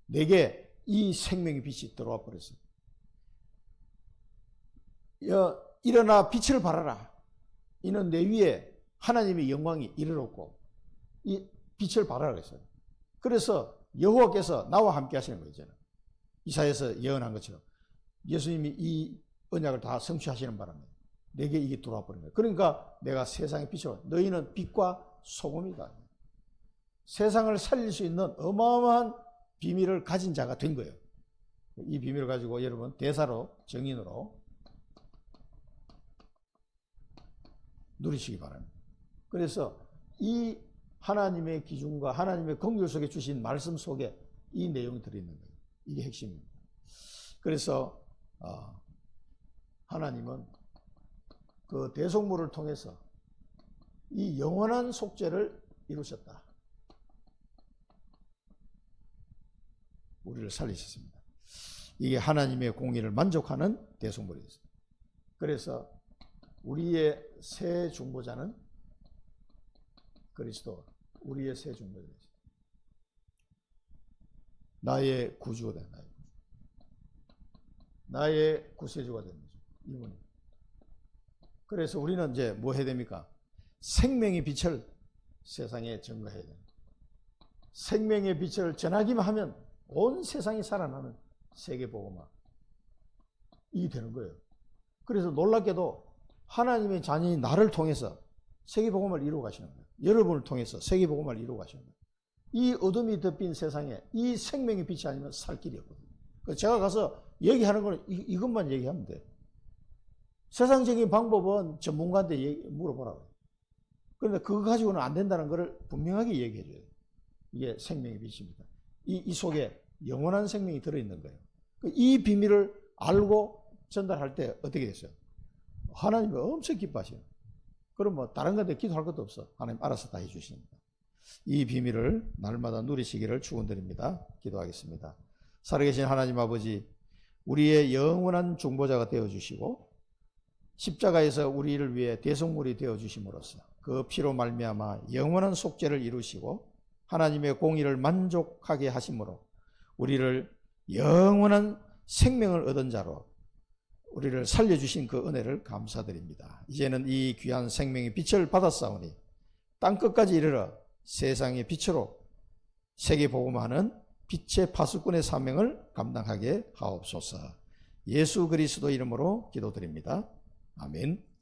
내게 이 생명의 빛이 들어와 버렸어요. 일어나 빛을 발하라. 이는 내 위에 하나님의 영광이 이르렀고 이 빛을 발하라 그랬어요. 그래서 여호와께서 나와 함께 하시는 거예요. 이사야에서 예언한 것처럼 예수님이 이 언약을 다 성취하시는 바람에 내게 이게 들어와 버린 거예요. 그러니까 내가 세상의 빛이요 너희는 빛과 소금이다. 세상을 살릴 수 있는 어마어마한 비밀을 가진 자가 된 거예요. 이 비밀을 가지고 여러분 대사로 정인으로 누리시기 바랍니다. 그래서 이 하나님의 기준과 하나님의 긍휼 속에 주신 말씀 속에 이 내용이 들어있는 거예요. 이게 핵심입니다. 그래서 하나님은 그 대속물을 통해서 이 영원한 속죄를 이루셨다. 우리를 살리셨습니다. 이게 하나님의 공의를 만족하는 대속물이었습니다. 그래서 우리의 새 중보자는 그리스도, 우리의 새 중보자 되셨습니다. 나의 구주가 된 나의 구세주가 된 거죠. 이분이. 그래서 우리는 이제 뭐 해야 됩니까? 생명의 빛을 세상에 전가해야 됩니다. 생명의 빛을 전하기만 하면 온 세상이 살아나는 세계복음화 이 되는 거예요. 그래서 놀랍게도 하나님의 자녀인 나를 통해서 세계복음을 이루어 가시는 거예요. 여러분을 통해서 세계복음을 이루어 가시는 거예요. 이 어둠이 덮인 세상에 이 생명의 빛이 아니면 살 길이 없거든요. 그래서 제가 가서 얘기하는 거는 이것만 얘기하면 돼요. 세상적인 방법은 전문가한테 물어보라고요. 그런데 그거 가지고는 안 된다는 것을 분명하게 얘기해 줘요. 이게 생명의 빛입니다. 이 속에 영원한 생명이 들어있는 거예요. 이 비밀을 알고 전달할 때 어떻게 됐어요? 하나님이 엄청 기뻐하셔요. 그럼 뭐 다른 건데 기도할 것도 없어. 하나님 알아서 다 해주십니다. 이 비밀을 날마다 누리시기를 축원드립니다. 기도하겠습니다. 살아계신 하나님 아버지, 우리의 영원한 중보자가 되어주시고 십자가에서 우리를 위해 대속물이 되어주심으로써 그 피로 말미암아 영원한 속죄를 이루시고 하나님의 공의를 만족하게 하심으로 우리를 영원한 생명을 얻은 자로 우리를 살려주신 그 은혜를 감사드립니다. 이제는 이 귀한 생명의 빛을 받았사오니 땅끝까지 이르러 세상의 빛으로 세계복음하는 빛의 파수꾼의 사명을 감당하게 하옵소서. 예수 그리스도 이름으로 기도드립니다. 아멘.